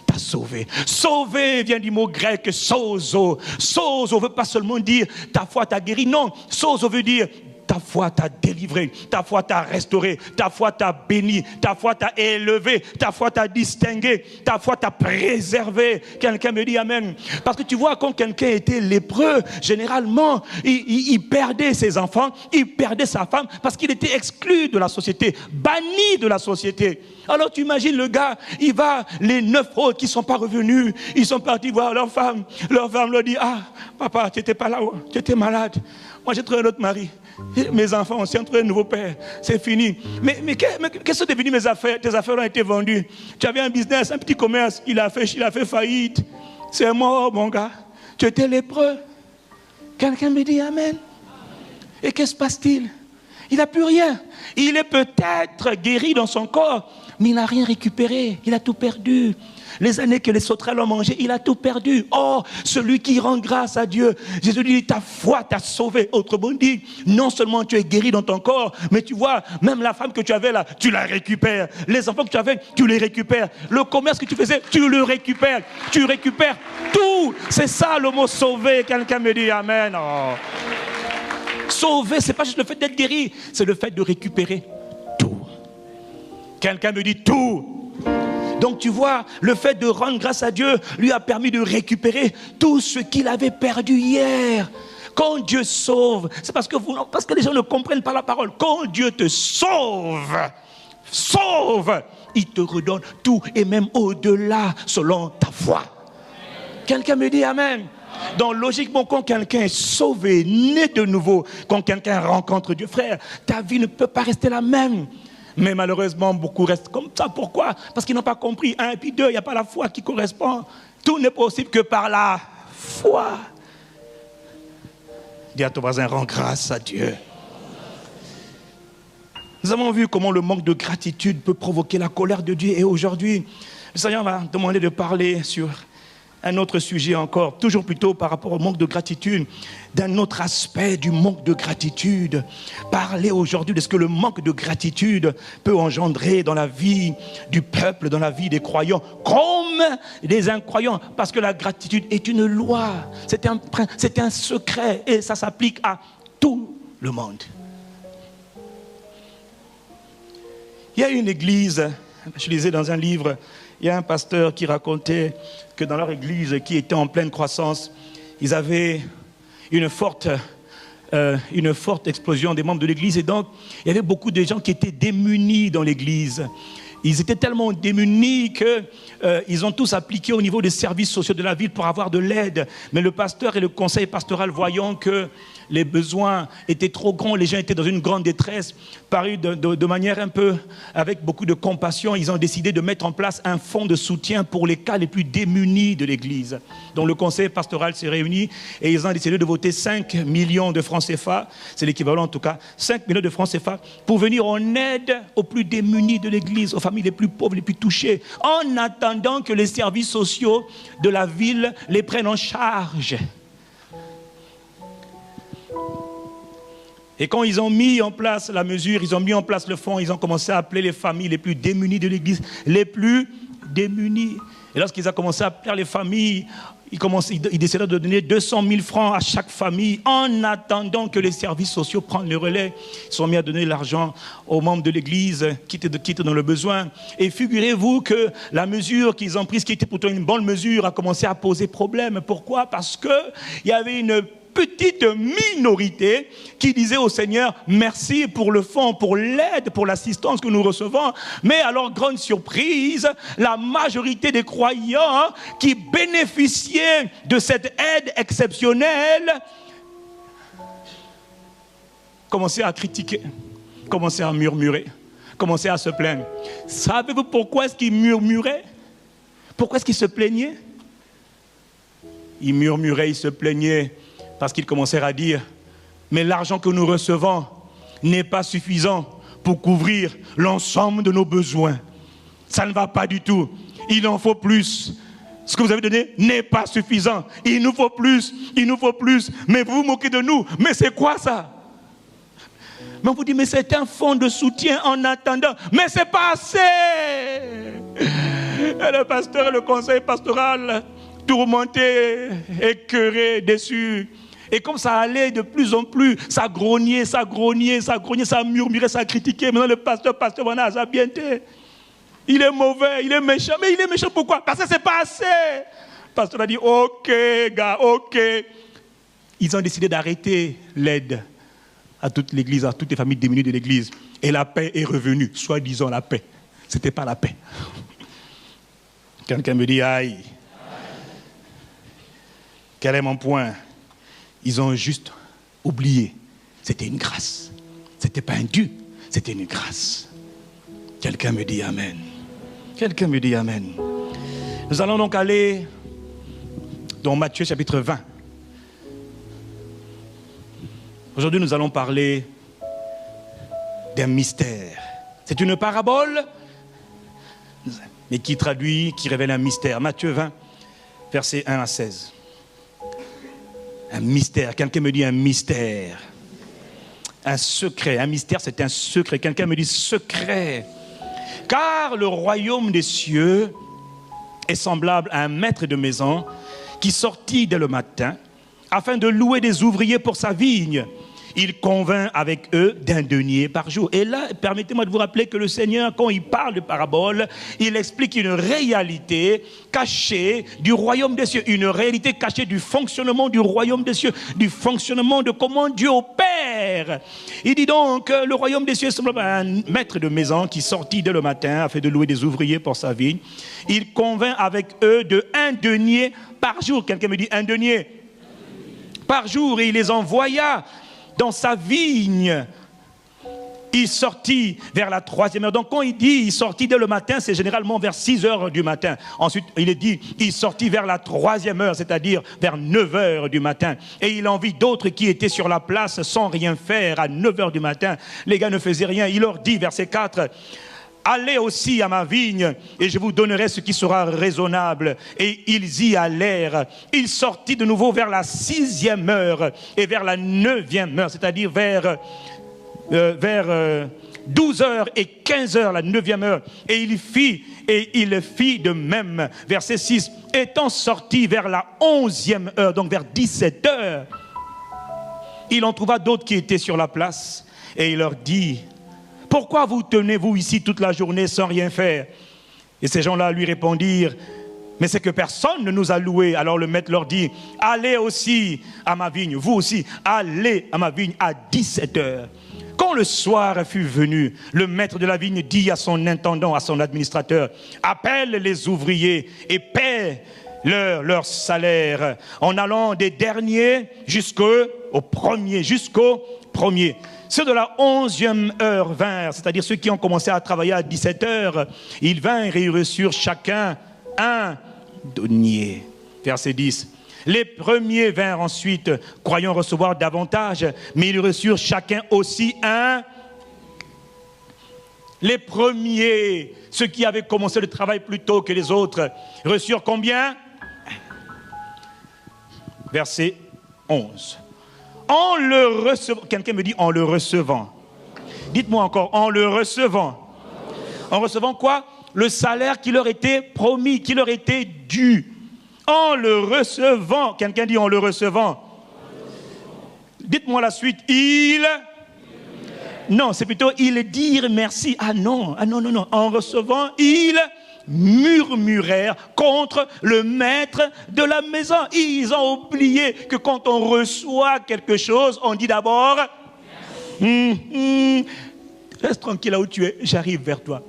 t'a sauvé. Sauvé vient du mot grec sozo. Sozo veut pas seulement dire ta foi t'a guéri. Non, sozo veut dire ta foi t'a délivré, ta foi t'a restauré, ta foi t'a béni, ta foi t'a élevé, ta foi t'a distingué, ta foi t'a préservé. Quelqu'un me dit amen. Parce que tu vois, quand quelqu'un était lépreux, généralement, il perdait ses enfants, il perdait sa femme, parce qu'il était exclu de la société, banni de la société. Alors tu imagines le gars, il va, les 9 autres qui ne sont pas revenus, ils sont partis voir leur femme leur dit, ah papa, tu n'étais pas là, tu étais malade, moi j'ai trouvé un autre mari, mes enfants aussi ont trouvé un nouveau père, c'est fini. Mais qu'est-ce que sont devenues mes affaires? Tes affaires ont été vendues, tu avais un business, un petit commerce, il a fait faillite, c'est mort mon gars, tu étais lépreux. Quelqu'un me dit amen. Et qu'est-ce qui se passe-t-il? Il n'a plus rien. Il est peut-être guéri dans son corps, mais il n'a rien récupéré. Il a tout perdu. Les années que les sauterelles ont mangé, il a tout perdu. Oh, celui qui rend grâce à Dieu, Jésus dit, ta foi t'a sauvé. Autrement dit, non seulement tu es guéri dans ton corps, mais tu vois, même la femme que tu avais là, tu la récupères. Les enfants que tu avais, tu les récupères. Le commerce que tu faisais, tu le récupères. Tu récupères tout. C'est ça le mot sauver. Quelqu'un me dit amen. Oh. Sauver, ce n'est pas juste le fait d'être guéri, c'est le fait de récupérer tout. Quelqu'un me dit tout. Donc tu vois, le fait de rendre grâce à Dieu lui a permis de récupérer tout ce qu'il avait perdu hier. Quand Dieu sauve, c'est parce que les gens ne comprennent pas la parole. Quand Dieu te sauve, il te redonne tout et même au-delà selon ta foi. Quelqu'un me dit amen. Donc logiquement, quand quelqu'un est sauvé, né de nouveau, quand quelqu'un rencontre Dieu, frère, ta vie ne peut pas rester la même. Mais malheureusement, beaucoup restent comme ça. Pourquoi? Parce qu'ils n'ont pas compris. 1 et puis 2, il n'y a pas la foi qui correspond. Tout n'est possible que par la foi. Dis à ton voisin, rends grâce à Dieu. Nous avons vu comment le manque de gratitude peut provoquer la colère de Dieu. Et aujourd'hui, le Seigneur m'a demandé de parler sur un autre sujet encore, toujours plutôt par rapport au manque de gratitude, d'un autre aspect du manque de gratitude. Parler aujourd'hui de ce que le manque de gratitude peut engendrer dans la vie du peuple, dans la vie des croyants, comme des incroyants, parce que la gratitude est une loi, c'est un secret, et ça s'applique à tout le monde. Il y a une église, je lisais dans un livre, il y a un pasteur qui racontait que dans leur église qui était en pleine croissance, ils avaient une forte explosion des membres de l'église. Et donc, il y avait beaucoup de gens qui étaient démunis dans l'église. Ils étaient tellement démunis qu'ils ont tous appliqué au niveau des services sociaux de la ville pour avoir de l'aide. Mais le pasteur et le conseil pastoral, voyant que les besoins étaient trop grands, les gens étaient dans une grande détresse, paru de manière un peu avec beaucoup de compassion, ils ont décidé de mettre en place un fonds de soutien pour les cas les plus démunis de l'église. Donc le conseil pastoral s'est réuni et ils ont décidé de voter 5 millions de francs CFA, c'est l'équivalent en tout cas, 5 millions de francs CFA, pour venir en aide aux plus démunis de l'église, aux familles les plus pauvres, les plus touchées, en attendant que les services sociaux de la ville les prennent en charge. Et quand ils ont mis en place la mesure, ils ont mis en place le fonds, ils ont commencé à appeler les familles les plus démunies de l'église, les plus démunies. Et lorsqu'ils ont commencé à appeler les familles, ils décidaient de donner 200 000 francs à chaque famille en attendant que les services sociaux prennent le relais. Ils sont mis à donner l'argent aux membres de l'église qui étaient dans le besoin. Et figurez-vous que la mesure qu'ils ont prise, qui était pourtant une bonne mesure, a commencé à poser problème. Pourquoi? Parce qu'il y avait une petite minorité qui disait au Seigneur merci pour le fonds, pour l'aide, pour l'assistance que nous recevons. Mais alors, grande surprise, la majorité des croyants qui bénéficiaient de cette aide exceptionnelle commençaient à critiquer, commençaient à murmurer, commençaient à se plaindre. Savez-vous pourquoi est-ce qu'ils murmuraient? Pourquoi est-ce qu'ils se plaignaient? Ils murmuraient, ils se plaignaient parce qu'ils commencèrent à dire « Mais l'argent que nous recevons n'est pas suffisant pour couvrir l'ensemble de nos besoins. Ça ne va pas du tout. Il en faut plus. Ce que vous avez donné n'est pas suffisant. Il nous faut plus, il nous faut plus. Mais vous vous moquez de nous. Mais c'est quoi ça? Mais on vous dit, mais c'est un fonds de soutien en attendant. Mais c'est pas assez. Et le pasteur et le conseil pastoral, tourmentés, écœurés, déçus. Et comme ça allait de plus en plus, ça grognait, ça murmurait, ça critiquait. Maintenant le pasteur voilà, ça a bien été. Il est mauvais, il est méchant. Mais il est méchant pourquoi? Parce que c'est pas assez. Le pasteur a dit, ok gars, ok. Ils ont décidé d'arrêter l'aide à toute l'église, à toutes les familles diminuées de l'église. Et la paix est revenue, soi-disant la paix. C'était pas la paix. Quelqu'un me dit, aïe. Quel est mon point? Ils ont juste oublié. C'était une grâce. C'était pas un dû, c'était une grâce. Quelqu'un me dit amen. Quelqu'un me dit amen. Nous allons donc aller dans Matthieu chapitre 20. Aujourd'hui, nous allons parler d'un mystère. C'est une parabole, mais qui traduit, qui révèle un mystère. Matthieu 20, versets 1 à 16. Un mystère. Quelqu'un me dit un mystère. Un secret. Un mystère, c'est un secret. Quelqu'un me dit secret. Car le royaume des cieux est semblable à un maître de maison qui sortit dès le matin afin de louer des ouvriers pour sa vigne. Il convainc avec eux d'un denier par jour. Et là, permettez-moi de vous rappeler que le Seigneur, quand il parle de parabole, il explique une réalité cachée du royaume des cieux, une réalité cachée du fonctionnement du royaume des cieux, du fonctionnement de comment Dieu opère. Il dit donc, le royaume des cieux est semblable à un maître de maison qui sortit dès le matin afin de louer des ouvriers pour sa vigne. Il convainc avec eux de 1 denier par jour. Quelqu'un me dit 1 denier par jour, et il les envoya dans sa vigne. Il sortit vers la 3e heure. Donc quand il dit il sortit dès le matin, c'est généralement vers 6 heures du matin. Ensuite il est dit il sortit vers la 3e heure, c'est-à-dire vers 9 heures du matin. Et il en vit d'autres qui étaient sur la place sans rien faire à 9 heures du matin. Les gars ne faisaient rien. Il leur dit, verset 4, allez aussi à ma vigne et je vous donnerai ce qui sera raisonnable. Et ils y allèrent. Il sortit de nouveau vers la 6e heure et vers la 9e heure, c'est-à-dire vers 12h et 15h, la 9e heure. Et il fit de même. Verset 6, étant sorti vers la 11e heure, donc vers 17h, il en trouva d'autres qui étaient sur la place et il leur dit, pourquoi vous tenez-vous ici toute la journée sans rien faire? Et ces gens-là lui répondirent, mais c'est que personne ne nous a loués. Alors le maître leur dit, allez aussi à ma vigne, vous aussi, allez à ma vigne à 17h. Quand le soir fut venu, le maître de la vigne dit à son intendant, à son administrateur, appelle les ouvriers et paie leur salaire en allant des derniers jusqu'au premier. Ceux de la 11e heure vinrent, c'est-à-dire ceux qui ont commencé à travailler à 17h, ils vinrent et ils reçurent chacun 1 denier. Verset 10. Les premiers vinrent ensuite, croyant recevoir davantage, mais ils reçurent chacun aussi 1. Les premiers, ceux qui avaient commencé le travail plus tôt que les autres, reçurent combien? Verset 11. En le recevant, quelqu'un me dit en le recevant. Dites-moi encore, en le recevant. En recevant quoi? Le salaire qui leur était promis, qui leur était dû. En le recevant, quelqu'un dit en le recevant. Dites-moi la suite, non, c'est plutôt ils dirent merci. Ah non. En recevant, ils murmurèrent contre le maître de la maison. Ils ont oublié que quand on reçoit quelque chose, on dit d'abord reste tranquille là où tu es, j'arrive vers toi.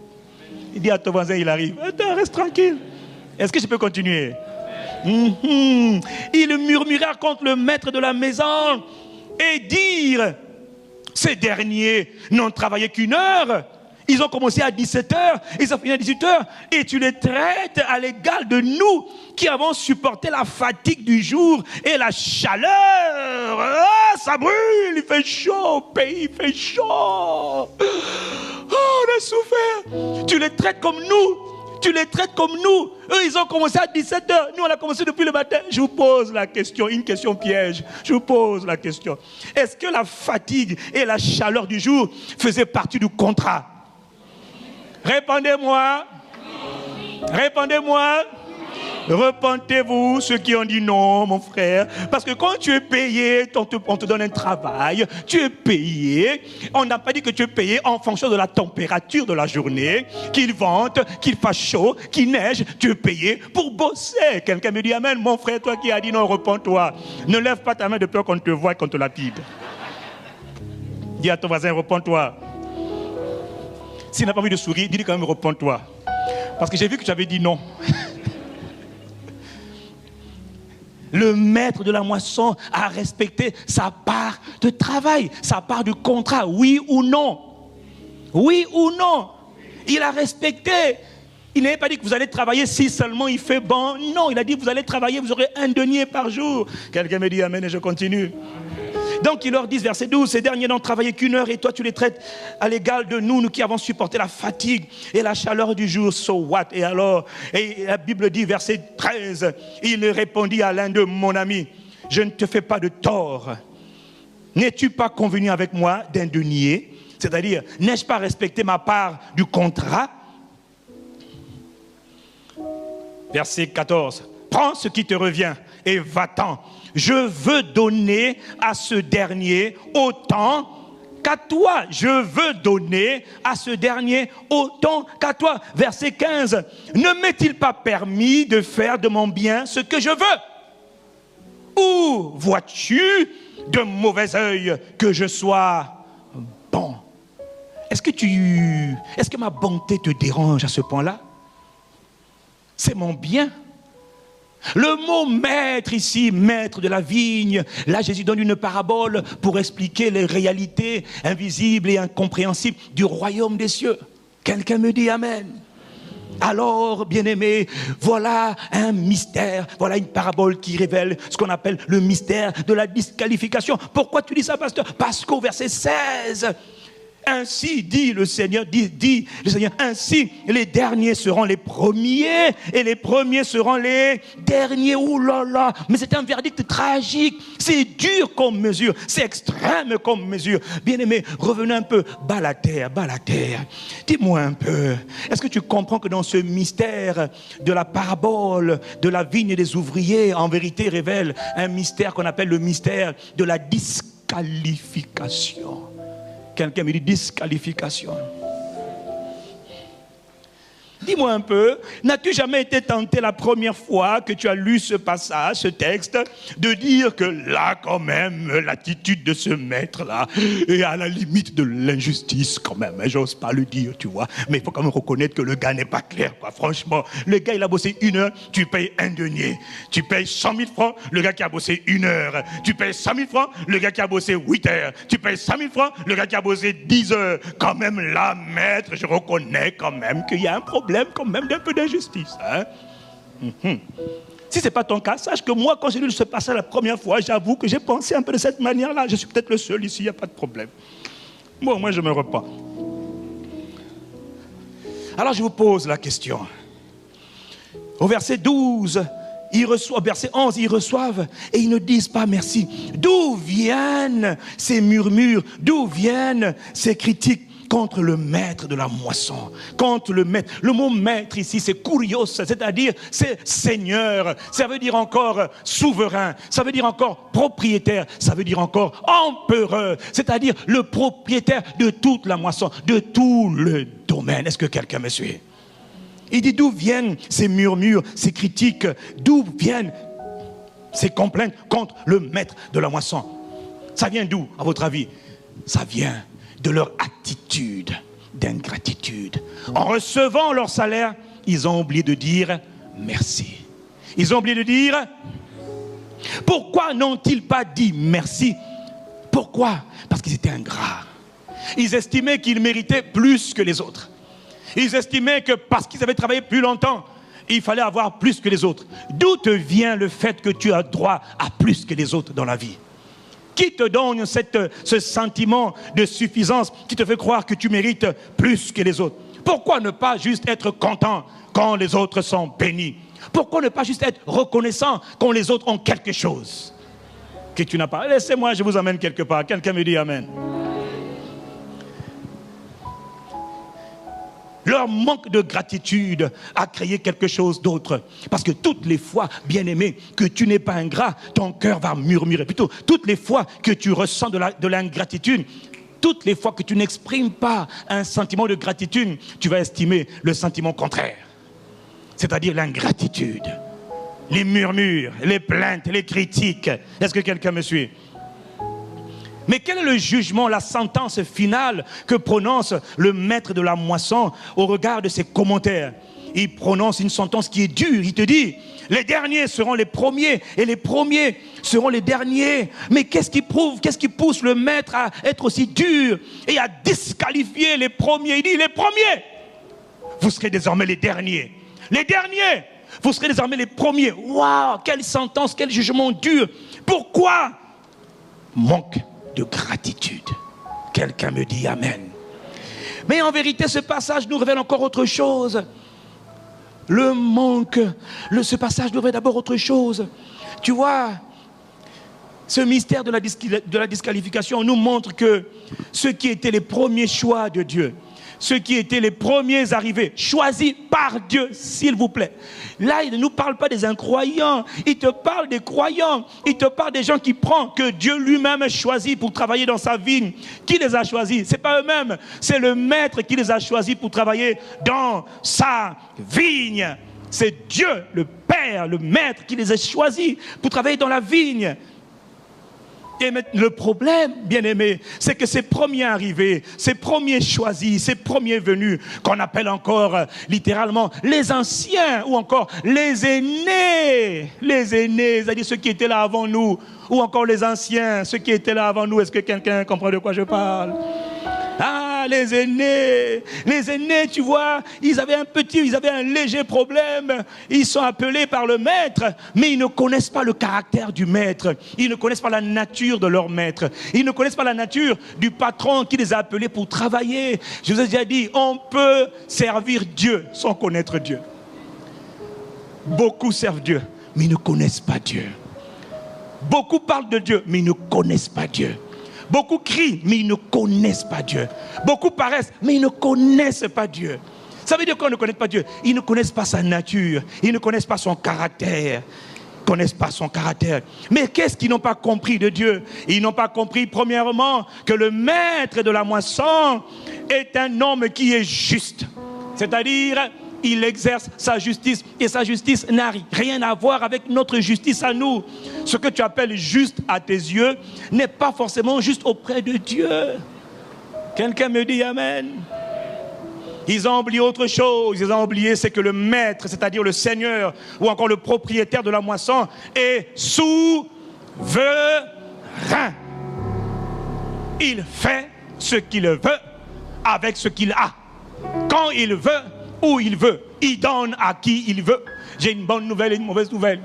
Il dit à ton voisin, il arrive. Attends, reste tranquille. Est-ce que je peux continuer? Ils murmurèrent contre le maître de la maison et dirent Ces derniers n'ont travaillé qu'une heure. Ils ont commencé à 17h, ils ont fini à 18h, et tu les traites à l'égal de nous qui avons supporté la fatigue du jour et la chaleur. Ah, ça brûle, il fait chaud, au pays, il fait chaud. Oh, on a souffert. Tu les traites comme nous. Tu les traites comme nous. Eux, ils ont commencé à 17h. Nous, on a commencé depuis le matin. Je vous pose la question, une question piège. Je vous pose la question. Est-ce que la fatigue et la chaleur du jour faisaient partie du contrat? Répondez-moi. Répondez-moi. Repentez-vous, ceux qui ont dit non, mon frère. Parce que quand tu es payé, on te donne un travail, tu es payé. On n'a pas dit que tu es payé en fonction de la température de la journée, qu'il vente, qu'il fasse chaud, qu'il neige. Tu es payé pour bosser. Quelqu'un me dit amen, mon frère, toi qui as dit non, repens-toi. Ne lève pas ta main de peur qu'on te voie et qu'on te lapide. Dis à ton voisin, repens-toi. S'il n'a pas envie de sourire, dis-lui quand même, repens-toi. Parce que j'ai vu que tu avais dit non. Le maître de la moisson a respecté sa part de travail, sa part du contrat, oui ou non. Oui ou non. Il a respecté. Il n'avait pas dit que vous allez travailler si seulement il fait bon. Non, il a dit que vous allez travailler, vous aurez un denier par jour. Quelqu'un me dit amen et je continue. Donc il leur dit, verset 12, ces derniers n'ont travaillé qu'une heure et toi tu les traites à l'égal de nous, nous qui avons supporté la fatigue et la chaleur du jour. So what? Et alors, et la Bible dit, verset 13, il répondit à l'un de mon ami, je ne te fais pas de tort. N'es-tu pas convenu avec moi d'un denier? C'est-à-dire, n'ai-je pas respecté ma part du contrat? Verset 14, prends ce qui te revient et va-t'en. Je veux donner à ce dernier autant qu'à toi. Je veux donner à ce dernier autant qu'à toi. Verset 15. Ne m'est-il pas permis de faire de mon bien ce que je veux? Ou vois-tu de mauvais œil que je sois bon? Est-ce que ma bonté te dérange à ce point-là? C'est mon bien. Le mot maître ici, maître de la vigne, là Jésus donne une parabole pour expliquer les réalités invisibles et incompréhensibles du royaume des cieux. Quelqu'un me dit amen. Alors, bien-aimé, voilà un mystère, voilà une parabole qui révèle ce qu'on appelle le mystère de la disqualification. Pourquoi tu dis ça, pasteur? Parce qu'au verset 16... ainsi dit le Seigneur, dit le Seigneur, ainsi les derniers seront les premiers et les premiers seront les derniers. Ouh là là, mais c'est un verdict tragique, c'est dur comme mesure, c'est extrême comme mesure. Bien-aimé, revenez un peu, bas la terre. Dis-moi un peu, est-ce que tu comprends que dans ce mystère de la parabole de la vigne et des ouvriers, en vérité révèle un mystère qu'on appelle le mystère de la disqualification? Quelqu'un me dit disqualification. Dis-moi un peu, n'as-tu jamais été tenté la première fois que tu as lu ce passage, ce texte, de dire que là quand même, l'attitude de ce maître-là est à la limite de l'injustice quand même, hein, j'ose pas le dire, tu vois, mais il faut quand même reconnaître que le gars n'est pas clair, quoi. Franchement, le gars il a bossé 1 heure, tu payes un denier, tu payes 100 000 francs, le gars qui a bossé 1 heure, tu payes 100 000 francs, le gars qui a bossé 8 heures, tu payes 100 000 francs, le gars qui a bossé 10 heures, quand même là, maître, je reconnais quand même qu'il y a un problème quand même d'un peu d'injustice. Hein? Si ce n'est pas ton cas, sache que moi, quand j'ai lu ce passage la première fois, j'avoue que j'ai pensé un peu de cette manière-là. Je suis peut-être le seul ici, il n'y a pas de problème. Bon, moi, je me repens. Alors, je vous pose la question. Au verset 12, verset 11, ils reçoivent et ils ne disent pas merci. D'où viennent ces murmures? D'où viennent ces critiques contre le maître de la moisson, contre le maître? Le mot maître ici, c'est kurios, c'est-à-dire c'est seigneur, ça veut dire encore souverain, ça veut dire encore propriétaire, ça veut dire encore empereur, c'est-à-dire le propriétaire de toute la moisson, de tout le domaine. Est-ce que quelqu'un me suit? Il dit d'où viennent ces murmures, ces critiques, d'où viennent ces complaintes contre le maître de la moisson? Ça vient d'où, à votre avis? Ça vient de leur attitude d'ingratitude. En recevant leur salaire, ils ont oublié de dire merci. Ils ont oublié de dire. Pourquoi n'ont-ils pas dit merci? Pourquoi? Parce qu'ils étaient ingrats. Ils estimaient qu'ils méritaient plus que les autres. Ils estimaient que parce qu'ils avaient travaillé plus longtemps, il fallait avoir plus que les autres. D'où te vient le fait que tu as droit à plus que les autres dans la vie? Qui te donne ce sentiment de suffisance qui te fait croire que tu mérites plus que les autres? Pourquoi ne pas juste être content quand les autres sont bénis? Pourquoi ne pas juste être reconnaissant quand les autres ont quelque chose que tu n'as pas? Laissez-moi, je vous amène quelque part. Quelqu'un me dit amen. Leur manque de gratitude a créé quelque chose d'autre. Parce que toutes les fois, bien-aimé, que tu n'es pas ingrat, ton cœur va murmurer. Plutôt, toutes les fois que tu ressens de l'ingratitude, toutes les fois que tu n'exprimes pas un sentiment de gratitude, tu vas estimer le sentiment contraire. C'est-à-dire l'ingratitude, les murmures, les plaintes, les critiques. Est-ce que quelqu'un me suit? Mais quel est le jugement, la sentence finale que prononce le maître de la moisson au regard de ses commentaires? Il prononce une sentence qui est dure. Il te dit, les derniers seront les premiers et les premiers seront les derniers. Mais qu'est-ce qui prouve, qu'est-ce qui pousse le maître à être aussi dur et à disqualifier les premiers? Il dit, les premiers, vous serez désormais les derniers. Les derniers, vous serez désormais les premiers. Waouh, quelle sentence, quel jugement dur. Pourquoi? Manque de gratitude. Quelqu'un me dit amen. Mais en vérité, ce passage nous révèle encore autre chose. Ce passage nous révèle d'abord autre chose. Tu vois, ce mystère de la disqualification nous montre que ceux qui étaient les premiers choix de Dieu, ceux qui étaient les premiers arrivés, choisis par Dieu, s'il vous plaît. Là, il ne nous parle pas des incroyants, il te parle des croyants, il te parle des gens qui prennent, que Dieu lui-même choisit pour travailler dans sa vigne. Qui les a choisis? Ce n'est pas eux-mêmes, c'est le maître qui les a choisis pour travailler dans sa vigne. C'est Dieu, le Père, le maître qui les a choisis pour travailler dans la vigne. Et le problème, bien-aimé, c'est que ces premiers arrivés, ces premiers choisis, ces premiers venus, qu'on appelle encore littéralement les anciens ou encore les aînés, c'est-à-dire ceux qui étaient là avant nous, ou encore les anciens, ceux qui étaient là avant nous. Est-ce que quelqu'un comprend de quoi je parle? Ah, les aînés, tu vois, ils avaient un léger problème. Ils sont appelés par le maître, mais ils ne connaissent pas le caractère du maître. Ils ne connaissent pas la nature de leur maître. Ils ne connaissent pas la nature du patron qui les a appelés pour travailler. Je vous ai déjà dit, on peut servir Dieu sans connaître Dieu. Beaucoup servent Dieu, mais ils ne connaissent pas Dieu. Beaucoup parlent de Dieu, mais ils ne connaissent pas Dieu. Beaucoup crient, mais ils ne connaissent pas Dieu. Beaucoup paraissent, mais ils ne connaissent pas Dieu. Ça veut dire qu'on ne connaît pas Dieu. Ils ne connaissent pas sa nature. Ils ne connaissent pas son caractère. Ils ne connaissent pas son caractère. Mais qu'est-ce qu'ils n'ont pas compris de Dieu? Ils n'ont pas compris, premièrement, que le maître de la moisson est un homme qui est juste. C'est-à-dire, il exerce sa justice et sa justice n'a rien à voir avec notre justice à nous. Ce que tu appelles juste à tes yeux n'est pas forcément juste auprès de Dieu. Quelqu'un me dit amen. Ils ont oublié autre chose. Ils ont oublié, c'est que le maître, c'est-à-dire le Seigneur ou encore le propriétaire de la moisson est souverain. Il fait ce qu'il veut avec ce qu'il a. Quand il veut, où il veut, il donne à qui il veut. J'ai une bonne nouvelle et une mauvaise nouvelle.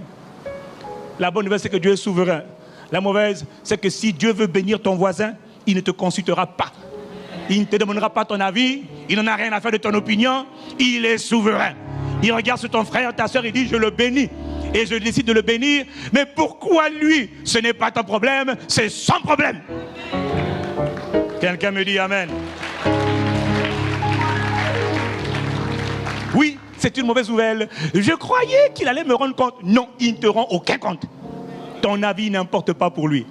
La bonne nouvelle, c'est que Dieu est souverain. La mauvaise, c'est que si Dieu veut bénir ton voisin, il ne te consultera pas. Il ne te demandera pas ton avis, il n'en a rien à faire de ton opinion, il est souverain. Il regarde sur ton frère, ta soeur, il dit, je le bénis. Et je décide de le bénir, mais pourquoi lui? Ce n'est pas ton problème, c'est son problème. Quelqu'un me dit amen. Oui, c'est une mauvaise nouvelle. Je croyais qu'il allait me rendre compte. Non, il ne te rend aucun compte. Ton avis n'importe pas pour lui.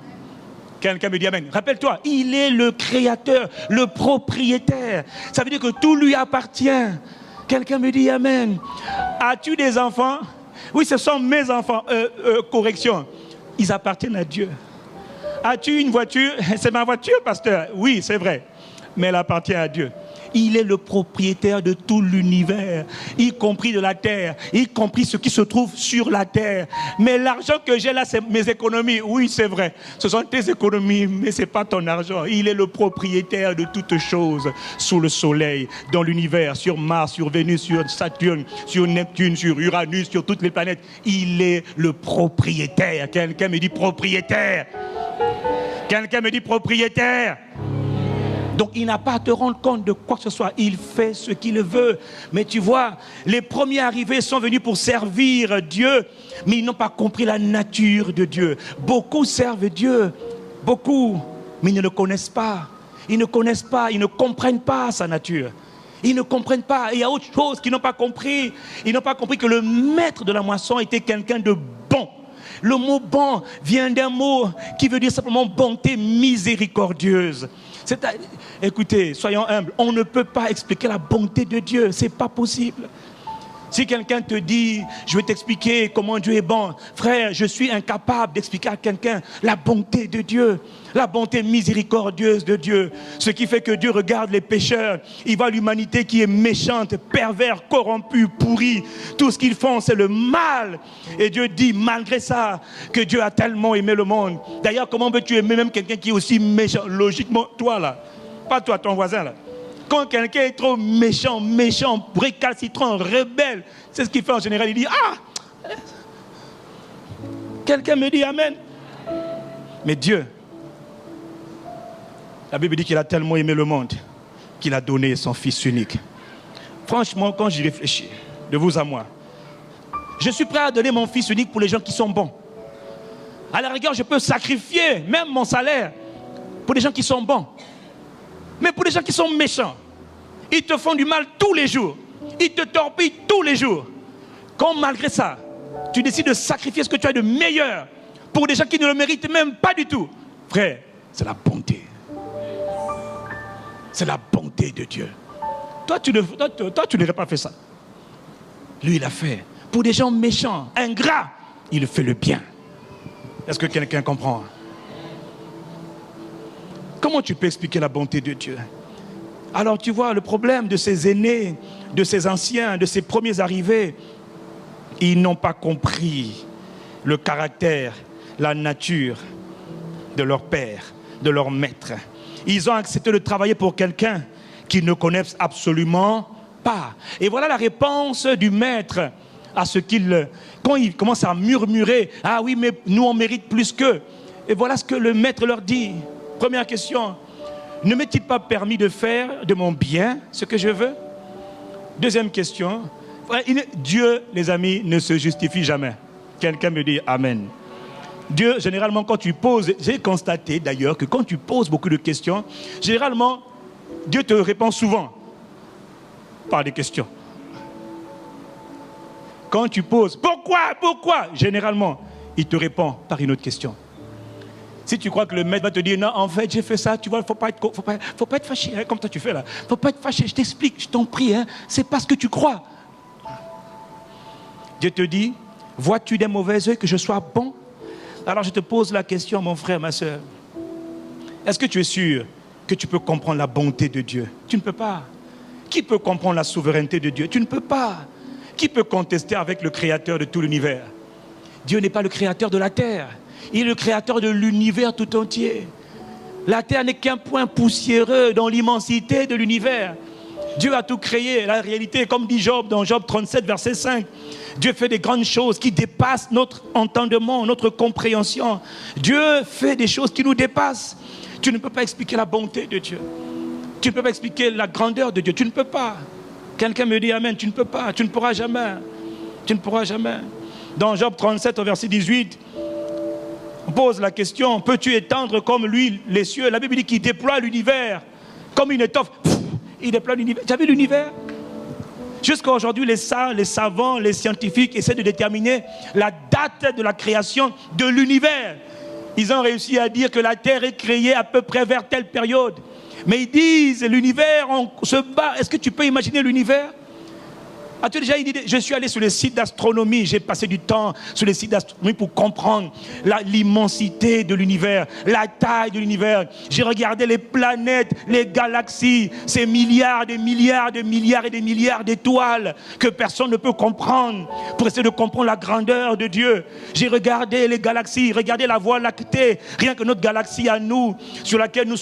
Quelqu'un me dit amen. Rappelle-toi, il est le créateur, le propriétaire. Ça veut dire que tout lui appartient. Quelqu'un me dit amen. As-tu des enfants? Oui, ce sont mes enfants. Correction. Ils appartiennent à Dieu. As-tu une voiture? C'est ma voiture, pasteur. Oui, c'est vrai. Mais elle appartient à Dieu. il est le propriétaire de tout l'univers, y compris de la terre, y compris ce qui se trouve sur la terre. Mais l'argent que j'ai là, c'est mes économies. Oui, c'est vrai. Ce sont tes économies, mais ce n'est pas ton argent. Il est le propriétaire de toutes choses sous le soleil, dans l'univers, sur Mars, sur Vénus, sur Saturne, sur Neptune, sur Uranus, sur toutes les planètes. Il est le propriétaire. Quelqu'un me dit propriétaire. Quelqu'un me dit propriétaire. Donc il n'a pas à te rendre compte de quoi que ce soit. Il fait ce qu'il veut. Mais tu vois, les premiers arrivés sont venus pour servir Dieu, mais ils n'ont pas compris la nature de Dieu. Beaucoup servent Dieu, beaucoup, mais ils ne le connaissent pas. Ils ne connaissent pas, ils ne comprennent pas sa nature. Ils ne comprennent pas. Il y a autre chose qu'ils n'ont pas compris. Ils n'ont pas compris que le maître de la moisson était quelqu'un de bon. Le mot bon vient d'un mot qui veut dire simplement bonté miséricordieuse. Écoutez, soyons humbles, on ne peut pas expliquer la bonté de Dieu, c'est pas possible. Si quelqu'un te dit, je vais t'expliquer comment Dieu est bon, frère, je suis incapable d'expliquer à quelqu'un la bonté de Dieu, la bonté miséricordieuse de Dieu. Ce qui fait que Dieu regarde les pécheurs, il voit l'humanité qui est méchante, pervers, corrompue, pourrie. Tout ce qu'ils font, c'est le mal. Et Dieu dit, malgré ça, que Dieu a tellement aimé le monde. D'ailleurs, comment veux-tu aimer même quelqu'un qui est aussi méchant? Logiquement, toi là, pas toi, ton voisin là. Quand quelqu'un est trop méchant, récalcitrant, rebelle, c'est ce qu'il fait en général. Il dit, ah, quelqu'un me dit amen. Mais Dieu, la Bible dit qu'il a tellement aimé le monde qu'il a donné son Fils unique. Franchement, quand j'y réfléchis, de vous à moi, je suis prêt à donner mon Fils unique pour les gens qui sont bons. À la rigueur, je peux sacrifier même mon salaire pour les gens qui sont bons. Mais pour les gens qui sont méchants, ils te font du mal tous les jours. Ils te torpillent tous les jours. Quand malgré ça, tu décides de sacrifier ce que tu as de meilleur pour des gens qui ne le méritent même pas du tout. Frère, c'est la bonté. C'est la bonté de Dieu. Toi, tu n'aurais pas fait ça. Lui, il a fait. Pour des gens méchants, ingrats, il fait le bien. Est-ce que quelqu'un comprend? Comment tu peux expliquer la bonté de Dieu? Alors tu vois, le problème de ces aînés, de ces anciens, de ces premiers arrivés, ils n'ont pas compris le caractère, la nature de leur père, de leur maître. Ils ont accepté de travailler pour quelqu'un qu'ils ne connaissent absolument pas. Et voilà la réponse du maître à ce qu'il... Quand il commence à murmurer, « Ah oui, mais nous on mérite plus qu'eux. » Et voilà ce que le maître leur dit. Première question, ne m'est-il pas permis de faire de mon bien ce que je veux? Deuxième question, Dieu, les amis, ne se justifie jamais. Quelqu'un me dit amen. Dieu, généralement, quand tu poses, j'ai constaté d'ailleurs que quand tu poses beaucoup de questions, généralement, Dieu te répond souvent par des questions. Quand tu poses, pourquoi, généralement, il te répond par une autre question. Si tu crois que le maître va te dire, non, en fait, j'ai fait ça, tu vois, faut pas être fâché, hein, comme toi tu fais là. Faut pas être fâché, je t'explique, je t'en prie, hein, c'est pas ce que tu crois. Dieu te dit, vois-tu des mauvais œufs que je sois bon? Alors je te pose la question, mon frère, ma soeur. Est-ce que tu es sûr que tu peux comprendre la bonté de Dieu? Tu ne peux pas. Qui peut comprendre la souveraineté de Dieu? Tu ne peux pas. Qui peut contester avec le créateur de tout l'univers? Dieu n'est pas le créateur de la terre. Il est le créateur de l'univers tout entier. La terre n'est qu'un point poussiéreux dans l'immensité de l'univers. Dieu a tout créé. La réalité, comme dit Job dans Job 37, verset 5, Dieu fait des grandes choses qui dépassent notre entendement, notre compréhension. Dieu fait des choses qui nous dépassent. Tu ne peux pas expliquer la bonté de Dieu. Tu ne peux pas expliquer la grandeur de Dieu. Tu ne peux pas. Quelqu'un me dit amen, tu ne peux pas. Tu ne pourras jamais. Tu ne pourras jamais. Dans Job 37, au verset 18, on pose la question, peux-tu étendre comme lui les cieux? La Bible dit qu'il déploie l'univers comme une étoffe. Il déploie l'univers. Tu as vu l'univers? Jusqu'à aujourd'hui, les savants, les scientifiques essaient de déterminer la date de la création de l'univers. Ils ont réussi à dire que la Terre est créée à peu près vers telle période. Mais ils disent, l'univers, on se bat. Est-ce que tu peux imaginer l'univers? As-tu déjà une idée? Je suis allé sur le site d'astronomie, j'ai passé du temps sur le site d'astronomie pour comprendre l'immensité de l'univers, la taille de l'univers. J'ai regardé les planètes, les galaxies, ces milliards, des milliards, des milliards et des milliards d'étoiles que personne ne peut comprendre pour essayer de comprendre la grandeur de Dieu. J'ai regardé les galaxies, regardé la Voie lactée, rien que notre galaxie à nous, dans laquelle nous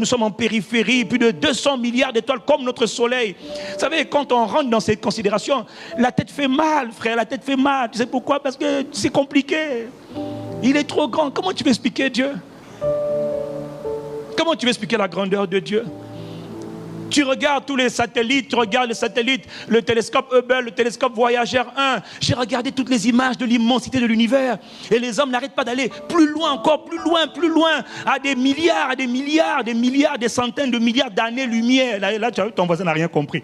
sommes en périphérie, plus de 200 milliards d'étoiles comme notre soleil. Vous savez, quand on rentre dans ces considération, la tête fait mal, frère, la tête fait mal. Tu sais pourquoi? Parce que c'est compliqué. Il est trop grand. Comment tu veux expliquer Dieu? Comment tu veux expliquer la grandeur de Dieu? Tu regardes tous les satellites, le télescope Hubble, le télescope Voyager 1. J'ai regardé toutes les images de l'immensité de l'univers. Et les hommes n'arrêtent pas d'aller plus loin, encore plus loin, à des milliards, des centaines de milliards d'années-lumière. Là, ton voisin n'a rien compris.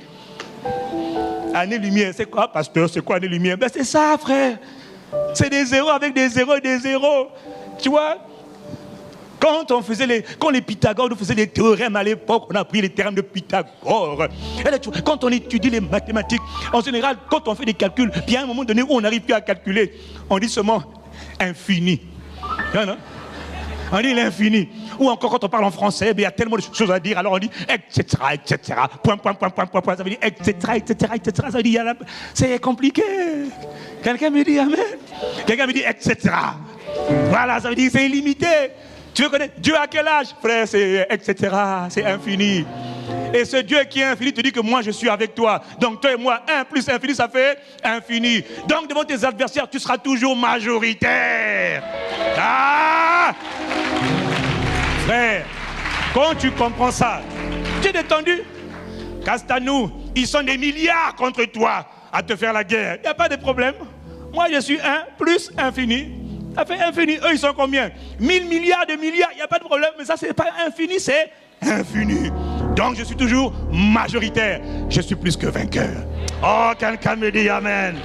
Année-lumière, c'est quoi, pasteur? C'est quoi année-lumière? Ben c'est ça, frère. C'est des zéros avec des zéros et des zéros. Tu vois? Quand les Pythagore nous faisaient des théorèmes à l'époque, on a pris les théorèmes de Pythagore. Et là, quand on étudie les mathématiques, en général, quand on fait des calculs, puis il y a un moment donné où on n'arrive plus à calculer, on dit seulement infini. Non? On dit l'infini. Ou encore quand on parle en français, il y a tellement de choses à dire, alors on dit etc. Point, ça veut dire etc. Ça veut dire, c'est compliqué. Quelqu'un me dit amen. Quelqu'un me dit etc. Voilà, ça veut dire c'est illimité. Tu veux connaître Dieu à quel âge? Frère, c'est etc. C'est infini. Et ce Dieu qui est infini te dit que moi je suis avec toi. Donc toi et moi, 1 plus infini, ça fait infini. Donc devant tes adversaires, tu seras toujours majoritaire. Ah! Frère, quand tu comprends ça, tu es détendu. Castanou, ils sont des milliards contre toi à te faire la guerre. Il n'y a pas de problème. Moi je suis 1 plus infini. Ça fait infini. Eux ils sont combien? 1000 milliards de milliards. Il n'y a pas de problème. Mais ça c'est pas infini, c'est infini. Donc je suis toujours majoritaire. Je suis plus que vainqueur. Oh, quelqu'un me dit amen.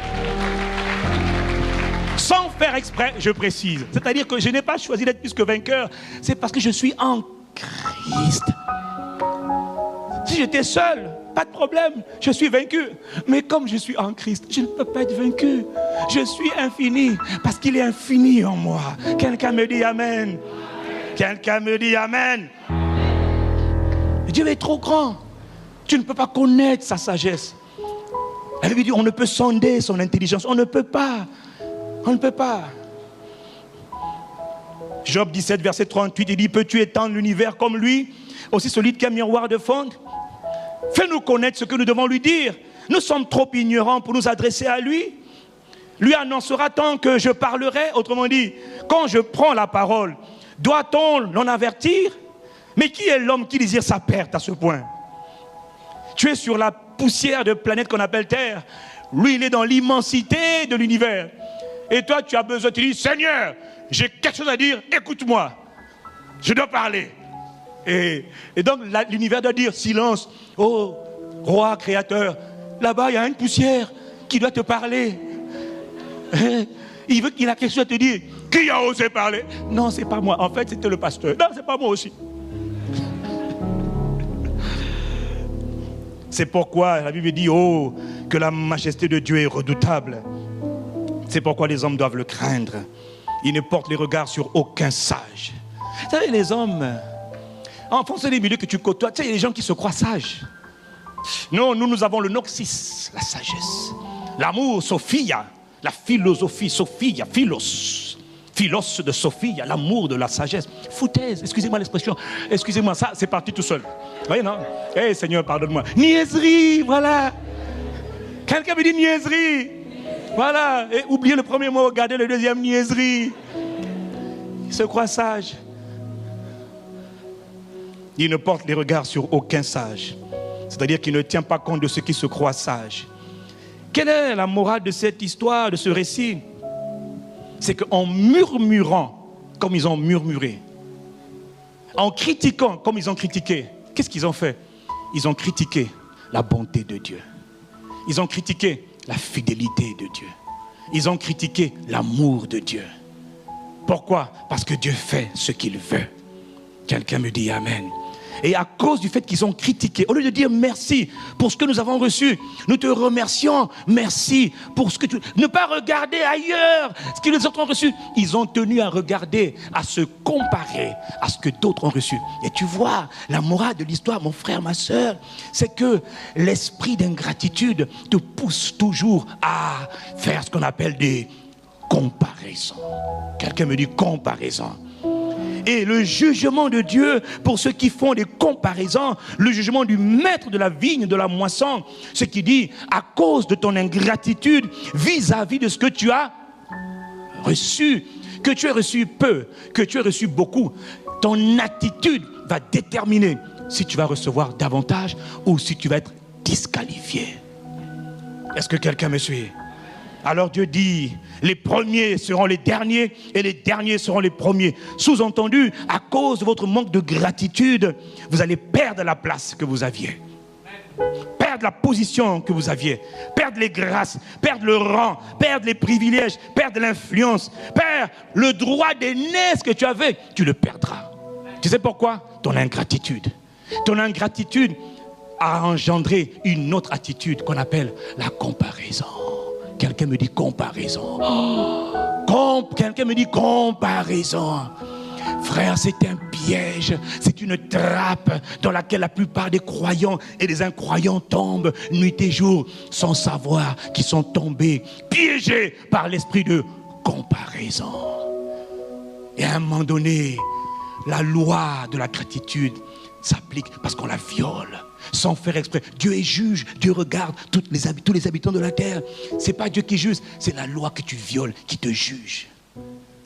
Sans faire exprès, je précise. C'est-à-dire que je n'ai pas choisi d'être plus que vainqueur. C'est parce que je suis en Christ. Si j'étais seul, pas de problème, je suis vaincu. Mais comme je suis en Christ, je ne peux pas être vaincu. Je suis infini parce qu'il est infini en moi. Quelqu'un me dit amen. Quelqu'un me dit amen. Dieu est trop grand. Tu ne peux pas connaître sa sagesse. La Bible dit on ne peut sonder son intelligence. On ne peut pas. On ne peut pas. Job 17, verset 38, il dit, peux-tu étendre l'univers comme lui, aussi solide qu'un miroir de fonte? Fais-nous connaître ce que nous devons lui dire. Nous sommes trop ignorants pour nous adresser à lui. Lui annoncera tant que je parlerai. Autrement dit, quand je prends la parole, doit-on l'en avertir? Mais qui est l'homme qui désire sa perte à ce point? Tu es sur la poussière de planète qu'on appelle Terre. Lui, il est dans l'immensité de l'univers. Et toi, tu as besoin, tu dis, Seigneur, j'ai quelque chose à dire, écoute-moi. Je dois parler. Et donc, l'univers doit dire, silence, oh, roi créateur. Là-bas, il y a une poussière qui doit te parler. Il a quelque chose à te dire. Qui a osé parler? Non, c'est pas moi. En fait, c'était le pasteur. Non, c'est pas moi aussi. C'est pourquoi la Bible dit, oh, que la majesté de Dieu est redoutable. C'est pourquoi les hommes doivent le craindre. Ils ne portent les regards sur aucun sage. Vous savez, les hommes, en fonction des milieux que tu côtoies, tu sais, il y a des gens qui se croient sages. Non, nous avons le noxis, la sagesse. L'amour, Sophia. La philosophie, Sophia, philos. Philos de Sophia, l'amour de la sagesse. Foutaise, excusez-moi l'expression. Excusez-moi, ça, c'est parti tout seul. Vous voyez, non? Eh, Seigneur, pardonne-moi. Niaiserie, voilà. Quelqu'un me dit niaiserie. Voilà, et oubliez le premier mot, regardez le deuxième, niaiserie. Il se croit sage. Il ne porte les regards sur aucun sage. C'est-à-dire qu'il ne tient pas compte de ceux qui se croient sages. Quelle est la morale de cette histoire, de ce récit? C'est qu'en murmurant, comme ils ont murmuré, en critiquant, comme ils ont critiqué, qu'est-ce qu'ils ont fait? Ils ont critiqué la bonté de Dieu. Ils ont critiqué la fidélité de Dieu. Ils ont critiqué l'amour de Dieu. Pourquoi? Parce que Dieu fait ce qu'il veut. Quelqu'un me dit amen. Et à cause du fait qu'ils ont critiqué, au lieu de dire merci pour ce que nous avons reçu, nous te remercions, merci pour ce que tu... Ne pas regarder ailleurs ce que les autres ont reçu. Ils ont tenu à regarder, à se comparer à ce que d'autres ont reçu. Et tu vois, la morale de l'histoire, mon frère, ma soeur, c'est que l'esprit d'ingratitude te pousse toujours à faire ce qu'on appelle des comparaisons. Quelqu'un me dit comparaison. Et le jugement de Dieu pour ceux qui font des comparaisons, le jugement du maître de la vigne, de la moisson, ce qui dit à cause de ton ingratitude vis-à-vis de ce que tu as reçu, que tu aies reçu peu, que tu aies reçu beaucoup, ton attitude va déterminer si tu vas recevoir davantage ou si tu vas être disqualifié. Est-ce que quelqu'un me suit? Alors Dieu dit, les premiers seront les derniers et les derniers seront les premiers. Sous-entendu, à cause de votre manque de gratitude, vous allez perdre la place que vous aviez. Perdre la position que vous aviez. Perdre les grâces, perdre le rang, perdre les privilèges, perdre l'influence, perdre le droit d'aînesse que tu avais. Tu le perdras. Tu sais pourquoi? Ton ingratitude. Ton ingratitude a engendré une autre attitude qu'on appelle la comparaison. Quelqu'un me dit comparaison. Quelqu'un me dit comparaison. Frère, c'est un piège, c'est une trappe dans laquelle la plupart des croyants et des incroyants tombent nuit et jour sans savoir qu'ils sont tombés, piégés par l'esprit de comparaison. Et à un moment donné, la loi de la gratitude s'applique parce qu'on la viole. Sans faire exprès. Dieu est juge, Dieu regarde tous les habitants de la terre. Ce n'est pas Dieu qui juge, c'est la loi que tu violes qui te juge.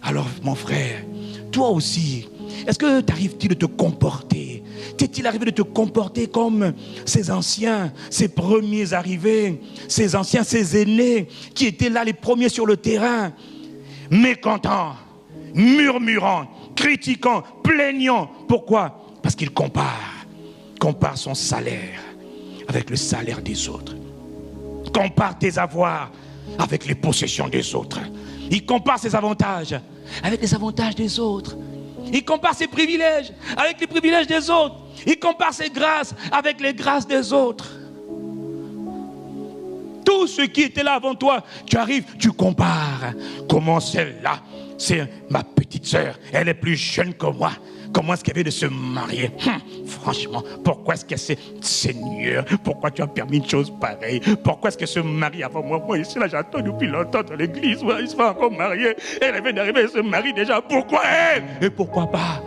Alors mon frère, toi aussi, est-ce que t'arrives-t-il de te comporter? T'est-il arrivé de te comporter comme ces anciens, ces premiers arrivés, ces anciens, ces aînés qui étaient là les premiers sur le terrain, mécontents, murmurant, critiquant, plaignant? Pourquoi? Parce qu'ils comparent son salaire avec le salaire des autres. Compare tes avoirs avec les possessions des autres. Il compare ses avantages avec les avantages des autres. Il compare ses privilèges avec les privilèges des autres. Il compare ses grâces avec les grâces des autres. Tout ce qui était là avant toi, tu arrives, tu compares. Comment celle-là, c'est ma petite sœur, elle est plus jeune que moi. Comment est-ce qu'elle vient de se marier? Franchement, pourquoi est-ce qu'elle s'est... Seigneur, pourquoi tu as permis une chose pareille? Pourquoi est-ce qu'elle se marie avant moi? Moi ici, là, j'attends depuis longtemps dans l'église. Moi, il se fait encore marier. Elle vient d'arriver, elle se marie déjà. Pourquoi elle? Et pourquoi pas?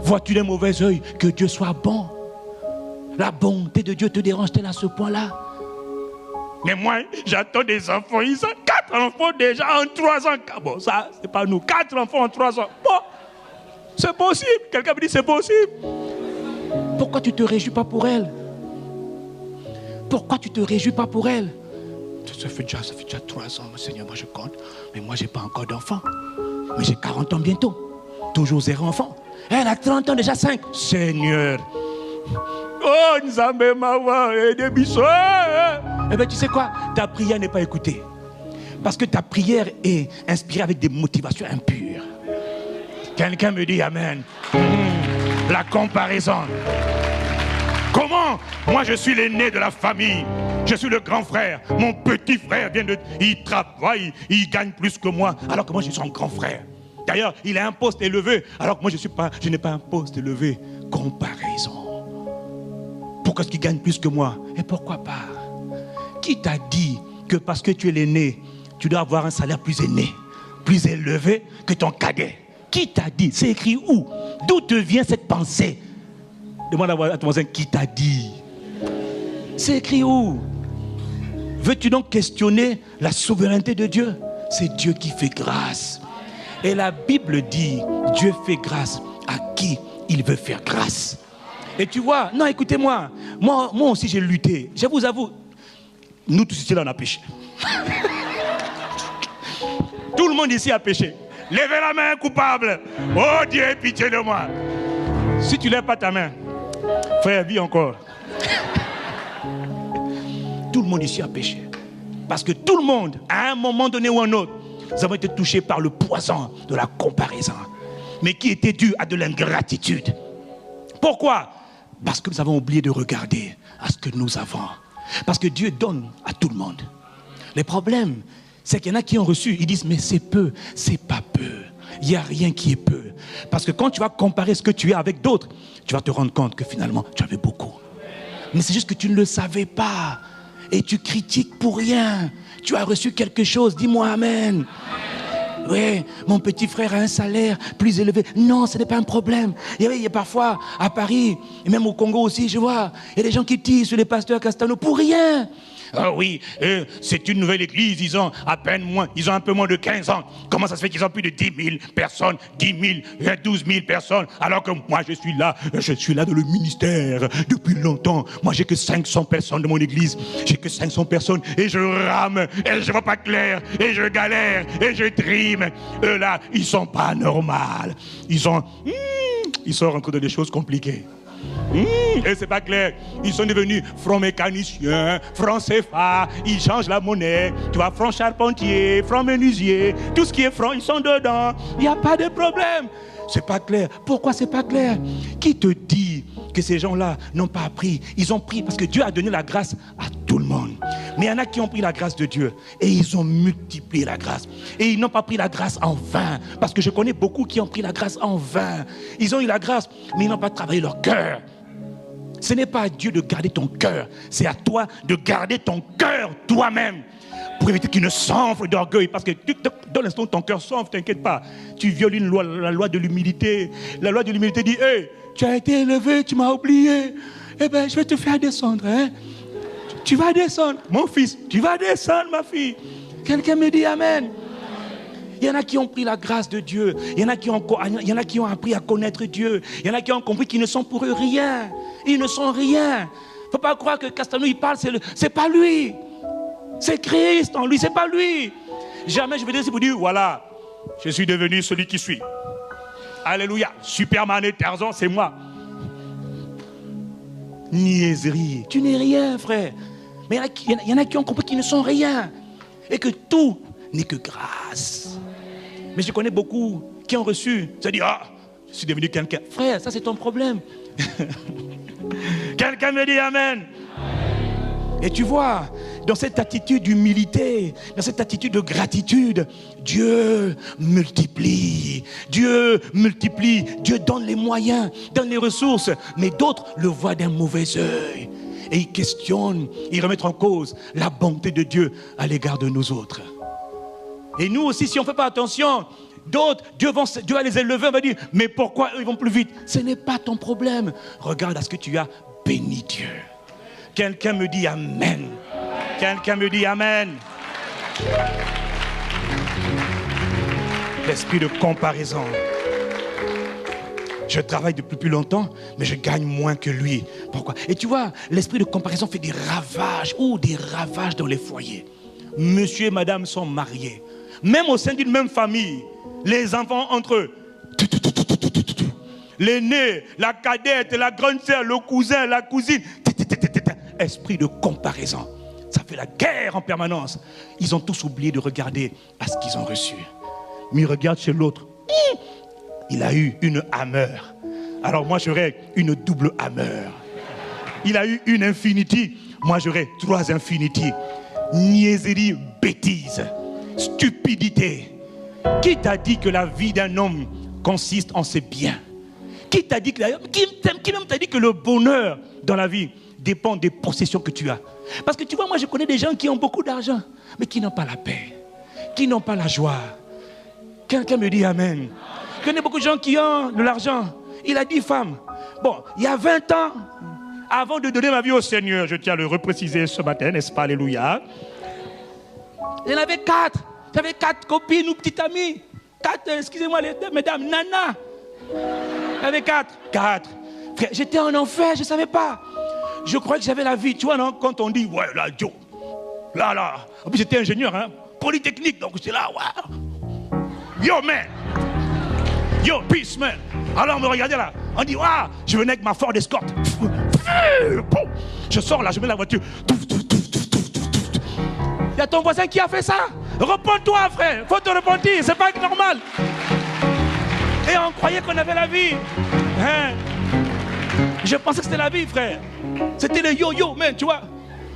Vois-tu d'un mauvais œil que Dieu soit bon? La bonté de Dieu te dérange-t-elle à ce point-là? Mais moi, j'attends des enfants. Ils ont 4 enfants déjà en 3 ans. Bon, ça, c'est pas nous. 4 enfants en 3 ans. Bon. C'est possible. Quelqu'un me dit c'est possible. Pourquoi tu ne te réjouis pas pour elle? Pourquoi tu ne te réjouis pas pour elle? Ça fait déjà 3 ans, mon Seigneur, moi je compte. Mais moi, je n'ai pas encore d'enfant. Mais j'ai 40 ans bientôt. Toujours 0 enfant. Elle a 30 ans, déjà 5. Seigneur. Oh, Nzambe Mawa et des bisous. Eh bien, tu sais quoi? Ta prière n'est pas écoutée. Parce que ta prière est inspirée avec des motivations impures. Quelqu'un me dit Amen. La comparaison. Comment? Moi, je suis l'aîné de la famille. Je suis le grand frère. Mon petit frère vient de... Il travaille, il gagne plus que moi. Alors que moi, je suis son grand frère. D'ailleurs, il a un poste élevé. Alors que moi, je n'ai pas un poste élevé. Comparaison. Pourquoi est-ce qu'il gagne plus que moi? Et pourquoi pas? Qui t'a dit que parce que tu es l'aîné, tu dois avoir un salaire plus élevé que ton cadet? Qui t'a dit? C'est écrit où? D'où te vient cette pensée? Demande à ton voisin, qui t'a dit? C'est écrit où? Veux-tu donc questionner la souveraineté de Dieu? C'est Dieu qui fait grâce. Et la Bible dit, Dieu fait grâce à qui il veut faire grâce. Et tu vois, non, écoutez-moi, moi aussi j'ai lutté. Je vous avoue, nous tous ici là on a péché. Tout le monde ici a péché. Levez la main, coupable. Oh Dieu, pitié de moi. Si tu ne lèves pas ta main, frère, vis encore. Tout le monde ici a péché. Parce que tout le monde, à un moment donné ou un autre, nous avons été touchés par le poison de la comparaison. Mais qui était dû à de l'ingratitude. Pourquoi? Parce que nous avons oublié de regarder à ce que nous avons. Parce que Dieu donne à tout le monde. Le problème, c'est qu'il y en a qui ont reçu, ils disent, mais c'est peu, c'est pas peu. Il n'y a rien qui est peu. Parce que quand tu vas comparer ce que tu as avec d'autres, tu vas te rendre compte que finalement, tu avais beaucoup. Mais c'est juste que tu ne le savais pas. Et tu critiques pour rien. Tu as reçu quelque chose, dis-moi amen. Oui, mon petit frère a un salaire plus élevé. Non, ce n'est pas un problème. Il y a parfois à Paris, et même au Congo aussi, je vois, il y a des gens qui tirent sur les pasteurs Castano pour rien. Ah oui, c'est une nouvelle église, ils ont à peine moins, ils ont un peu moins de 15 ans. Comment ça se fait qu'ils ont plus de 10 000 personnes, 10 000, 12 000 personnes, alors que moi je suis là dans le ministère depuis longtemps. Moi j'ai que 500 personnes de mon église, j'ai que 500 personnes et je rame, et je vois pas clair, et je galère, et je trime. Eux là, ils sont pas normaux. Ils sont rentrés dans des choses compliquées. Et c'est pas clair. Ils sont devenus francs mécaniciens, francs CFA, ils changent la monnaie. Tu vois, francs charpentiers, francs menuisiers, tout ce qui est franc, ils sont dedans. Il n'y a pas de problème. C'est pas clair. Pourquoi c'est pas clair? Qui te dit que ces gens-là n'ont pas appris? Ils ont pris parce que Dieu a donné la grâce à tout le monde. Mais il y en a qui ont pris la grâce de Dieu et ils ont multiplié la grâce. Et ils n'ont pas pris la grâce en vain. Parce que je connais beaucoup qui ont pris la grâce en vain. Ils ont eu la grâce, mais ils n'ont pas travaillé leur cœur. Ce n'est pas à Dieu de garder ton cœur. C'est à toi de garder ton cœur toi-même. Pour éviter qu'il ne s'enfle d'orgueil. Parce que dans l'instant où ton cœur s'enfle, t'inquiète pas. Tu violes une loi, la loi de l'humilité. La loi de l'humilité dit, hey, tu as été élevé, tu m'as oublié. Eh bien, je vais te faire descendre. Hein? Tu vas descendre. Mon fils, tu vas descendre, ma fille. Quelqu'un me dit Amen. Il y en a qui ont pris la grâce de Dieu. Il y en a qui ont appris à connaître Dieu. Il y en a qui ont compris qu'ils ne sont pour eux rien. Ils ne sont rien. Il ne faut pas croire que Castano, il parle, c'est pas lui. C'est Christ en lui, c'est pas lui. Jamais je vais dire, pour dire, voilà, je suis devenu celui qui suis. Alléluia. Superman et Tarzan, c'est moi. Niaiserie. Tu n'es rien, frère. Mais il y en a qui ont compris qu'ils ne sont rien. Et que tout n'est que grâce. Mais je connais beaucoup qui ont reçu. Ça dit, ah, je suis devenu quelqu'un. Frère, ça c'est ton problème. Quelqu'un me dit Amen. Et tu vois, dans cette attitude d'humilité, dans cette attitude de gratitude, Dieu multiplie. Dieu multiplie. Dieu donne les moyens, donne les ressources. Mais d'autres le voient d'un mauvais œil. Et ils questionnent, ils remettent en cause la bonté de Dieu à l'égard de nous autres. Et nous aussi, si on ne fait pas attention, d'autres, Dieu va les élever, on va dire, mais pourquoi eux, ils vont plus vite? Ce n'est pas ton problème. Regarde à ce que tu as, béni Dieu. Quelqu'un me dit Amen. Quelqu'un me dit Amen. L'esprit de comparaison. Je travaille depuis plus longtemps, mais je gagne moins que lui. Pourquoi? Et tu vois, l'esprit de comparaison fait des ravages, des ravages dans les foyers. Monsieur et madame sont mariés. Même au sein d'une même famille, les enfants entre eux. L'aîné, la cadette, la grande sœur, le cousin, la cousine. Esprit de comparaison. Ça fait la guerre en permanence. Ils ont tous oublié de regarder à ce qu'ils ont reçu. Mais ils regardent chez l'autre. Il a eu une hammer. Alors moi j'aurais une double hammer. Il a eu une infinity. Moi j'aurais 3 infinities. Niaiserie, bêtise, stupidité. Qui t'a dit que la vie d'un homme consiste en ses biens? Qui t'a dit qui même t'a dit que le bonheur dans la vie dépend des possessions que tu as? Parce que tu vois, moi je connais des gens qui ont beaucoup d'argent, mais qui n'ont pas la paix, qui n'ont pas la joie. Quelqu'un me dit Amen. Je connais beaucoup de gens qui ont de l'argent. Il a 10 femmes. Bon, il y a 20 ans, avant de donner ma vie au Seigneur, je tiens à le repréciser ce matin, n'est-ce pas, alléluia. Il y en avait 4. J'avais 4 copines ou petites amies. 4, excusez-moi mesdames, nana. J'avais 4. Frère, j'étais en enfer, je ne savais pas. Je croyais que j'avais la vie, tu vois, non? Quand on dit, ouais, là, Joe, là. En plus, j'étais ingénieur, hein, polytechnique, donc j'étais là, ouais. Yo, man. Yo, peace, man. Alors, on me regardait là. On dit, waouh, je venais avec ma Ford Escort. Je sors là, je mets la voiture. Il y a ton voisin qui a fait ça. Repends-toi, frère. Faut te repentir, c'est pas normal. Et on croyait qu'on avait la vie. Hein? Je pensais que c'était la vie, frère. C'était le yo-yo, man, tu vois.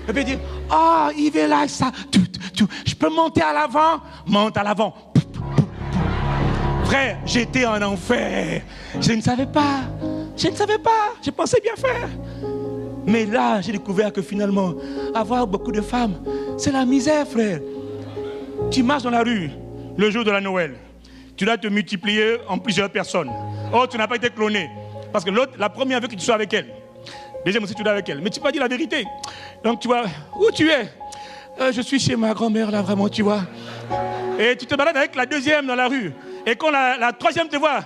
Et puis il dit, ah, il est là, ça. Je peux monter à l'avant. Monte à l'avant. Frère, j'étais en enfer. Je ne savais pas. Je pensais bien faire. Mais là, j'ai découvert que finalement, avoir beaucoup de femmes, c'est la misère, frère. Tu marches dans la rue, le jour de la Noël. Tu dois te multiplier en plusieurs personnes. Oh, tu n'as pas été cloné. Parce que l'autre, la première veut que tu sois avec elle. Deuxième aussi, tu dois avec elle. Mais tu n'as pas dit la vérité. Donc, tu vois, où tu es? Je suis chez ma grand-mère, là, vraiment, tu vois. Et tu te balades avec la deuxième dans la rue. Et quand la troisième te voit,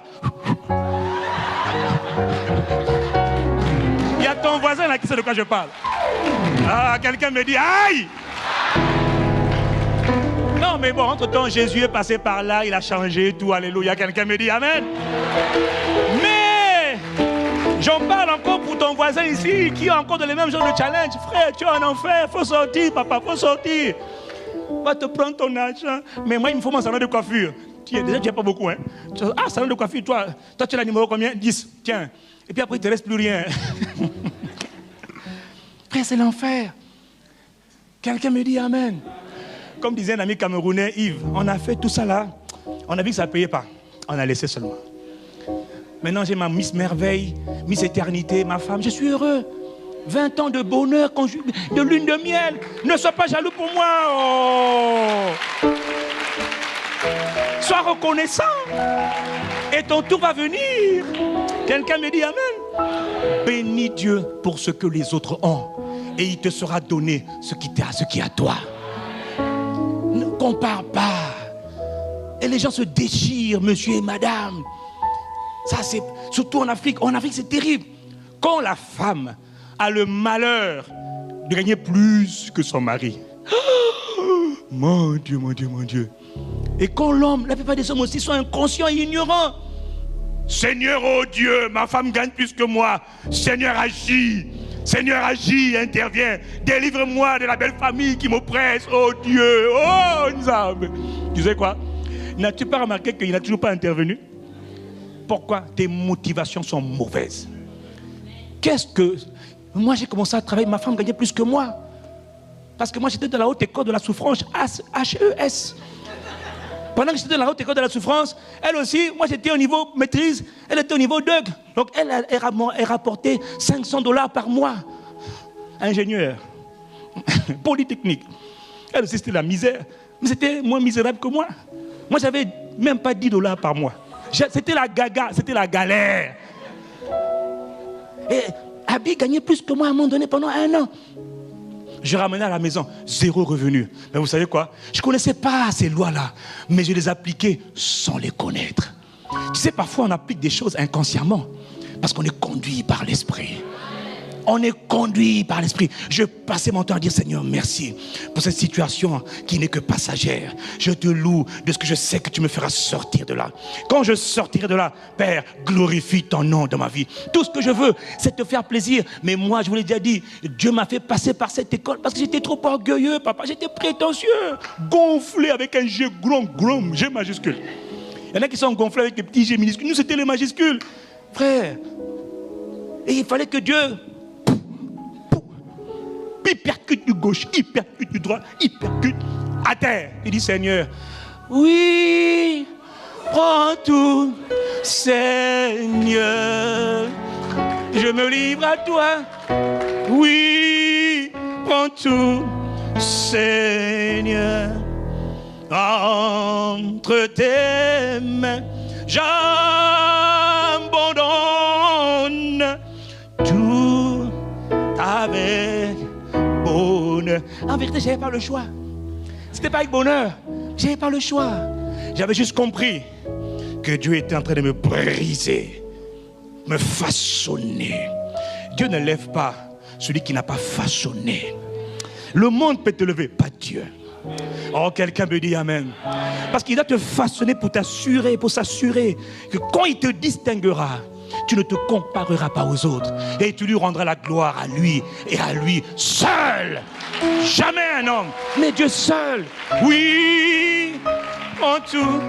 il y a ton voisin là qui sait de quoi je parle. Ah, quelqu'un me dit, aïe! Non, mais bon, entre-temps, Jésus est passé par là, il a changé tout, alléluia. Quelqu'un me dit, amen. Mais, j'en parle encore pour ton voisin ici, qui a encore dans les mêmes genres de challenge. Frère, tu es en enfer, faut sortir, papa, faut sortir. Va te prendre ton argent. Mais moi, il me faut mon salon de coiffure. Déjà, tu n'as pas beaucoup, hein. Ah, salon de coiffure, toi, tu as le numéro combien? 10, tiens. Et puis après, il ne te reste plus rien. Frère, c'est l'enfer. Quelqu'un me dit amen. Comme disait un ami camerounais, Yves, on a fait tout ça là, on a vu que ça ne payait pas. On a laissé seulement. Maintenant, j'ai ma Miss Merveille, Miss Éternité, ma femme, je suis heureux. 20 ans de bonheur, de lune de miel. Ne sois pas jaloux pour moi. Oh. Sois reconnaissant. Et ton tour va venir. Quelqu'un me dit amen. Bénis Dieu pour ce que les autres ont. Et il te sera donné ce qui est à toi. Ne compare pas. Et les gens se déchirent, monsieur et madame. Ça, c'est surtout en Afrique. En Afrique, c'est terrible. Quand la femme a le malheur de gagner plus que son mari. Oh, mon Dieu, mon Dieu, mon Dieu. Et quand l'homme, la plupart des hommes aussi sont inconscients et ignorants. Seigneur, oh Dieu, ma femme gagne plus que moi. Seigneur, agis. Seigneur, agis, interviens. Délivre-moi de la belle famille qui m'oppresse. Oh Dieu, oh Nzambe. Tu sais quoi? N'as-tu pas remarqué qu'il n'a toujours pas intervenu? Pourquoi? Tes motivations sont mauvaises. Qu'est-ce que... Moi, j'ai commencé à travailler, ma femme gagnait plus que moi. Parce que moi, j'étais dans la haute école de la souffrance, HES. Pendant que j'étais dans la haute école de la souffrance, elle aussi, moi j'étais au niveau maîtrise, elle était au niveau DEUG. Donc elle rapportait $500 par mois. Ingénieur, polytechnique. Elle aussi, c'était la misère. Mais c'était moins misérable que moi. Moi, j'avais même pas $10 par mois. C'était la gaga, c'était la galère. Et Abby gagnait plus que moi à un moment donné pendant 1 an. Je ramenais à la maison 0 revenu. Mais vous savez quoi? Je ne connaissais pas ces lois-là, mais je les appliquais sans les connaître. Tu sais, parfois on applique des choses inconsciemment parce qu'on est conduit par l'esprit. On est conduit par l'esprit. Je passais mon temps à dire, Seigneur, merci pour cette situation qui n'est que passagère. Je te loue de ce que je sais que tu me feras sortir de là. Quand je sortirai de là, Père, glorifie ton nom dans ma vie. Tout ce que je veux, c'est te faire plaisir. Mais moi, je vous l'ai déjà dit, Dieu m'a fait passer par cette école parce que j'étais trop orgueilleux, papa. J'étais prétentieux, gonflé avec un G gros, G majuscule. Il y en a qui sont gonflés avec des petits G minuscules. Nous, c'était les majuscules. Frère, et il fallait que Dieu... il percute du gauche, il percute du droit, il percute à terre. Il dit, Seigneur, oui, prends tout, Seigneur, je me livre à toi. Oui, prends tout, Seigneur, entre tes mains, j'abandonne tout avec bonheur. En vérité, je n'avais pas le choix. C'était pas avec bonheur. Je n'avais pas le choix. J'avais juste compris que Dieu était en train de me briser, me façonner. Dieu ne lève pas celui qui n'a pas façonné. Le monde peut te lever, pas Dieu. Oh, quelqu'un me dit amen. Parce qu'il doit te façonner pour t'assurer, pour s'assurer que quand il te distinguera, tu ne te compareras pas aux autres. Et tu lui rendras la gloire à lui et à lui seul. Jamais un homme, mais Dieu seul. Oui, en tout.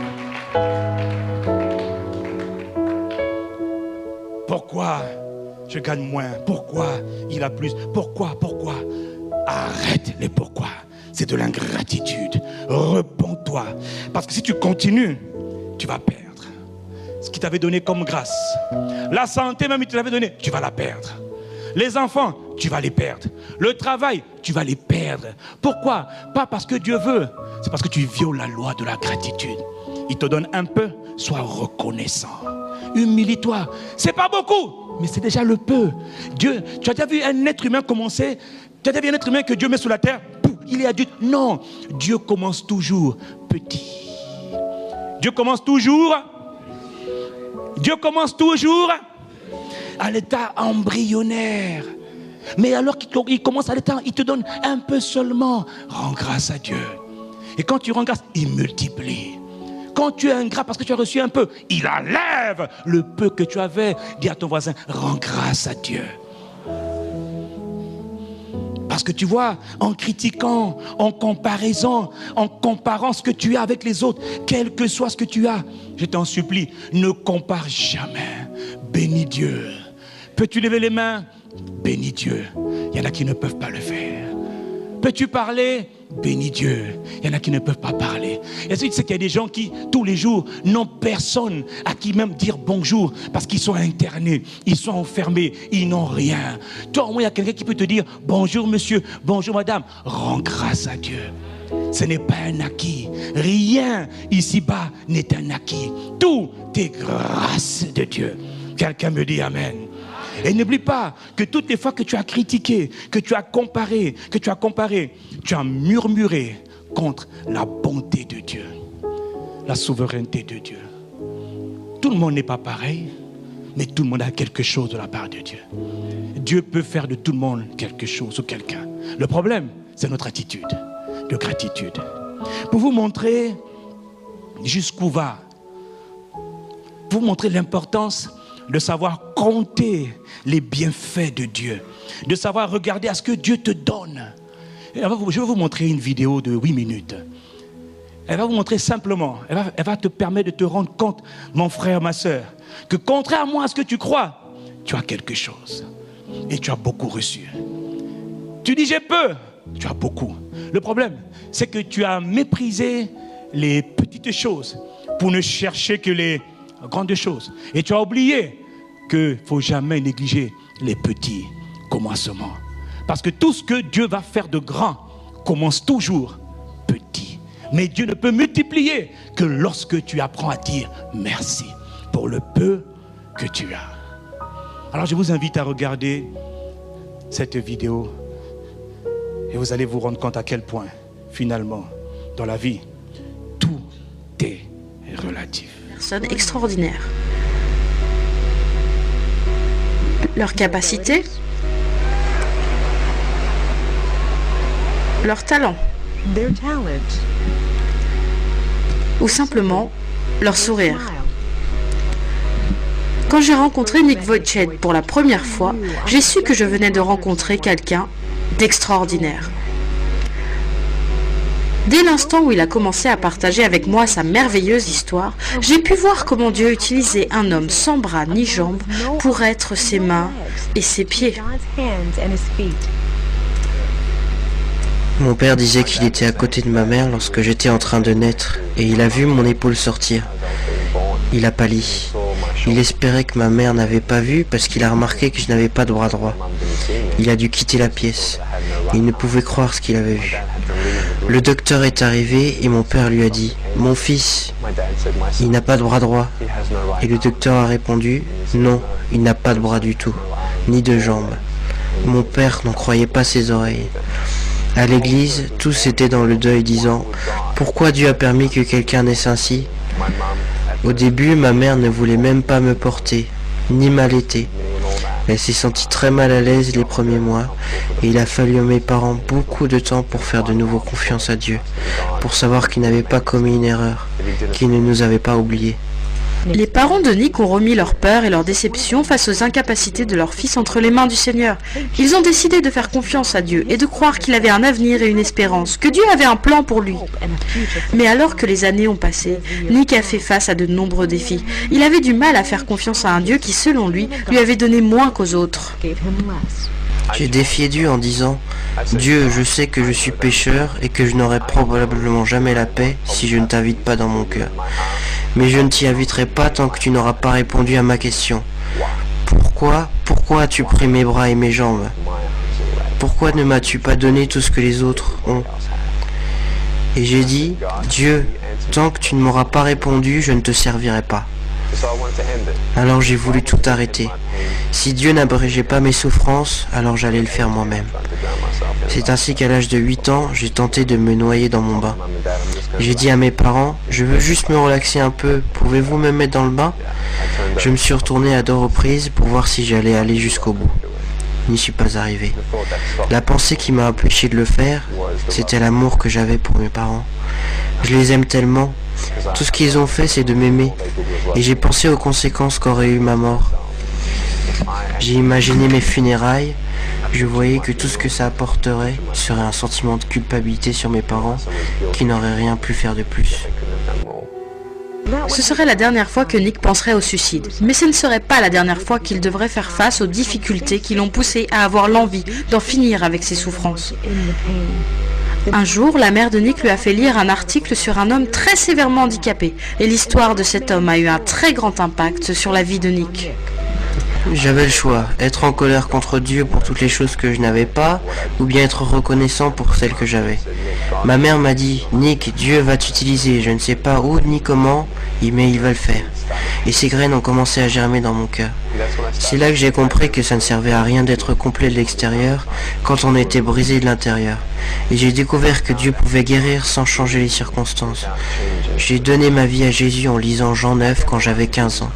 Pourquoi Je gagne moins. Pourquoi il a plus? Pourquoi? Arrête les pourquoi. C'est de l'ingratitude. Repens-toi. Parce que si tu continues, tu vas perdre ce qu'il t'avait donné comme grâce. La santé même, il te l'avait donné, tu vas la perdre. Les enfants, tu vas les perdre. Le travail, tu vas les perdre. Pourquoi? Pas parce que Dieu veut, c'est parce que tu violes la loi de la gratitude. Il te donne un peu, sois reconnaissant. Humilie-toi. C'est pas beaucoup, mais c'est déjà le peu. Dieu, tu as déjà vu un être humain commencer? Tu as déjà vu un être humain que Dieu met sur la terre? Pouf, il est adulte. Non, Dieu commence toujours petit. Dieu commence toujours à l'état embryonnaire. Mais alors qu'il commence à l'état, il te donne un peu seulement. Rends grâce à Dieu. Et quand tu rends grâce, il multiplie. Quand tu es ingrat parce que tu as reçu un peu, il enlève le peu que tu avais. Dis à ton voisin, rends grâce à Dieu. Parce que tu vois, en critiquant, en comparaison, en comparant ce que tu as avec les autres, quel que soit ce que tu as, je t'en supplie, ne compare jamais. Bénis Dieu. Peux-tu lever les mains? Bénis Dieu. Il y en a qui ne peuvent pas le faire. Peux-tu parler? Bénis Dieu. Il y en a qui ne peuvent pas parler. Et ensuite, c'est qu'il y a des gens qui, tous les jours, n'ont personne à qui même dire bonjour parce qu'ils sont internés, ils sont enfermés, ils n'ont rien. Toi, au moins, il y a quelqu'un qui peut te dire bonjour monsieur, bonjour madame. Rends grâce à Dieu. Ce n'est pas un acquis. Rien ici-bas n'est un acquis. Tout est grâce de Dieu. Quelqu'un me dit amen. Et n'oublie pas que toutes les fois que tu as critiqué, que tu as comparé, tu as murmuré contre la bonté de Dieu, la souveraineté de Dieu. Tout le monde n'est pas pareil, mais tout le monde a quelque chose de la part de Dieu. Dieu peut faire de tout le monde quelque chose ou quelqu'un. Le problème, c'est notre attitude de gratitude. Pour vous montrer jusqu'où va, pour vous montrer l'importance de savoir compter les bienfaits de Dieu, de savoir regarder à ce que Dieu te donne. Je vais vous montrer une vidéo de 8 minutes. Elle va vous montrer simplement, elle va te permettre de te rendre compte, mon frère, ma soeur, que contrairement à ce que tu crois, tu as quelque chose. Et tu as beaucoup reçu. Tu dis j'ai peu, tu as beaucoup. Le problème, c'est que tu as méprisé les petites choses pour ne chercher que les grandes choses. Et tu as oublié qu'il ne faut jamais négliger les petits commencements. Parce que tout ce que Dieu va faire de grand commence toujours petit. Mais Dieu ne peut multiplier que lorsque tu apprends à dire merci pour le peu que tu as. Alors je vous invite à regarder cette vidéo et vous allez vous rendre compte à quel point, finalement, dans la vie, tout est relatif. Personnes extraordinaires. Leur capacité, leur talent, ou simplement leur sourire. Quand j'ai rencontré Nick Vujicic pour la première fois, j'ai su que je venais de rencontrer quelqu'un d'extraordinaire. Dès l'instant où il a commencé à partager avec moi sa merveilleuse histoire, j'ai pu voir comment Dieu utilisait un homme sans bras ni jambes pour être ses mains et ses pieds. Mon père disait qu'il était à côté de ma mère lorsque j'étais en train de naître et il a vu mon épaule sortir. Il a pâli. Il espérait que ma mère n'avait pas vu parce qu'il a remarqué que je n'avais pas de bras droit. Il a dû quitter la pièce. Il ne pouvait croire ce qu'il avait vu. Le docteur est arrivé et mon père lui a dit « Mon fils, il n'a pas de bras droit. » Et le docteur a répondu « Non, il n'a pas de bras du tout, ni de jambes. » Mon père n'en croyait pas ses oreilles. À l'église, tous étaient dans le deuil disant « Pourquoi Dieu a permis que quelqu'un naisse ainsi ?» Au début, ma mère ne voulait même pas me porter, ni m'allaiter. Elle s'est sentie très mal à l'aise les premiers mois et il a fallu à mes parents beaucoup de temps pour faire de nouveau confiance à Dieu, pour savoir qu'il n'avait pas commis une erreur, qu'il ne nous avait pas oubliés. Les parents de Nick ont remis leur peur et leur déception face aux incapacités de leur fils entre les mains du Seigneur. Ils ont décidé de faire confiance à Dieu et de croire qu'il avait un avenir et une espérance, que Dieu avait un plan pour lui. Mais alors que les années ont passé, Nick a fait face à de nombreux défis. Il avait du mal à faire confiance à un Dieu qui, selon lui avait donné moins qu'aux autres. J'ai défié Dieu en disant « Dieu, je sais que je suis pécheur et que je n'aurai probablement jamais la paix si je ne t'invite pas dans mon cœur. Mais je ne t'y inviterai pas tant que tu n'auras pas répondu à ma question. Pourquoi as-tu pris mes bras et mes jambes? Pourquoi ne m'as-tu pas donné tout ce que les autres ont? Et j'ai dit « Dieu, tant que tu ne m'auras pas répondu, je ne te servirai pas. » Alors j'ai voulu tout arrêter. Si Dieu n'abrégeait pas mes souffrances, alors j'allais le faire moi-même. C'est ainsi qu'à l'âge de 8 ans, j'ai tenté de me noyer dans mon bain. J'ai dit à mes parents, je veux juste me relaxer un peu, pouvez-vous me mettre dans le bain? Je me suis retourné à 2 reprises pour voir si j'allais aller jusqu'au bout. N'y suis pas arrivé. La pensée qui m'a empêché de le faire, c'était l'amour que j'avais pour mes parents. Je les aime tellement. Tout ce qu'ils ont fait, c'est de m'aimer. Et j'ai pensé aux conséquences qu'aurait eu ma mort. J'ai imaginé mes funérailles. Je voyais que tout ce que ça apporterait serait un sentiment de culpabilité sur mes parents qui n'auraient rien pu faire de plus. Ce serait la dernière fois que Nick penserait au suicide, mais ce ne serait pas la dernière fois qu'il devrait faire face aux difficultés qui l'ont poussé à avoir l'envie d'en finir avec ses souffrances. Un jour, la mère de Nick lui a fait lire un article sur un homme très sévèrement handicapé, et l'histoire de cet homme a eu un très grand impact sur la vie de Nick. J'avais le choix, être en colère contre Dieu pour toutes les choses que je n'avais pas, ou bien être reconnaissant pour celles que j'avais. Ma mère m'a dit, Nick, Dieu va t'utiliser, je ne sais pas où ni comment, mais il va le faire. Et ces graines ont commencé à germer dans mon cœur. C'est là que j'ai compris que ça ne servait à rien d'être complet de l'extérieur quand on était brisé de l'intérieur. Et j'ai découvert que Dieu pouvait guérir sans changer les circonstances. J'ai donné ma vie à Jésus en lisant Jean 9 quand j'avais 15 ans.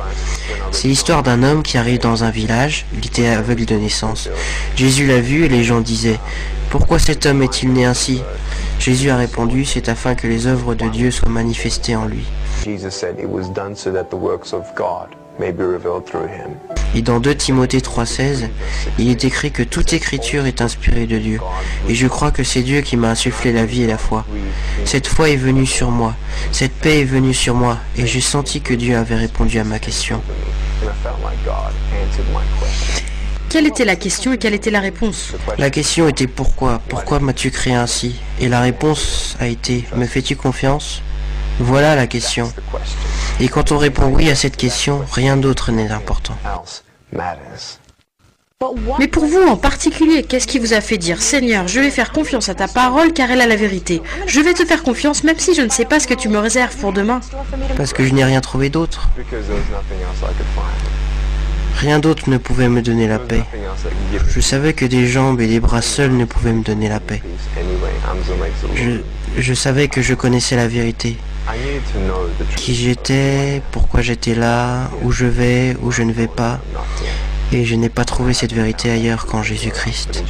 C'est l'histoire d'un homme qui arrive dans un village, il était aveugle de naissance. Jésus l'a vu et les gens disaient « Pourquoi cet homme est-il né ainsi ?» Jésus a répondu « C'est afin que les œuvres de Dieu soient manifestées en lui. » Et dans 2 Timothée 3,16, il est écrit que toute écriture est inspirée de Dieu. Et je crois que c'est Dieu qui m'a insufflé la vie et la foi. Cette foi est venue sur moi, cette paix est venue sur moi, et j'ai senti que Dieu avait répondu à ma question. Quelle était la question et quelle était la réponse? La question était pourquoi? Pourquoi m'as-tu créé ainsi? Et la réponse a été, me fais-tu confiance? Voilà la question. Et quand on répond oui à cette question, rien d'autre n'est important. Mais pour vous en particulier, qu'est-ce qui vous a fait dire « Seigneur, je vais faire confiance à ta parole car elle a la vérité. Je vais te faire confiance même si je ne sais pas ce que tu me réserves pour demain. » Parce que je n'ai rien trouvé d'autre. Rien d'autre ne pouvait me donner la paix. Je savais que des jambes et des bras seuls ne pouvaient me donner la paix. Je savais que je connaissais la vérité. Qui j'étais, pourquoi j'étais là, où je vais, où je ne vais pas. Et je n'ai pas trouvé cette vérité ailleurs qu'en Jésus-Christ.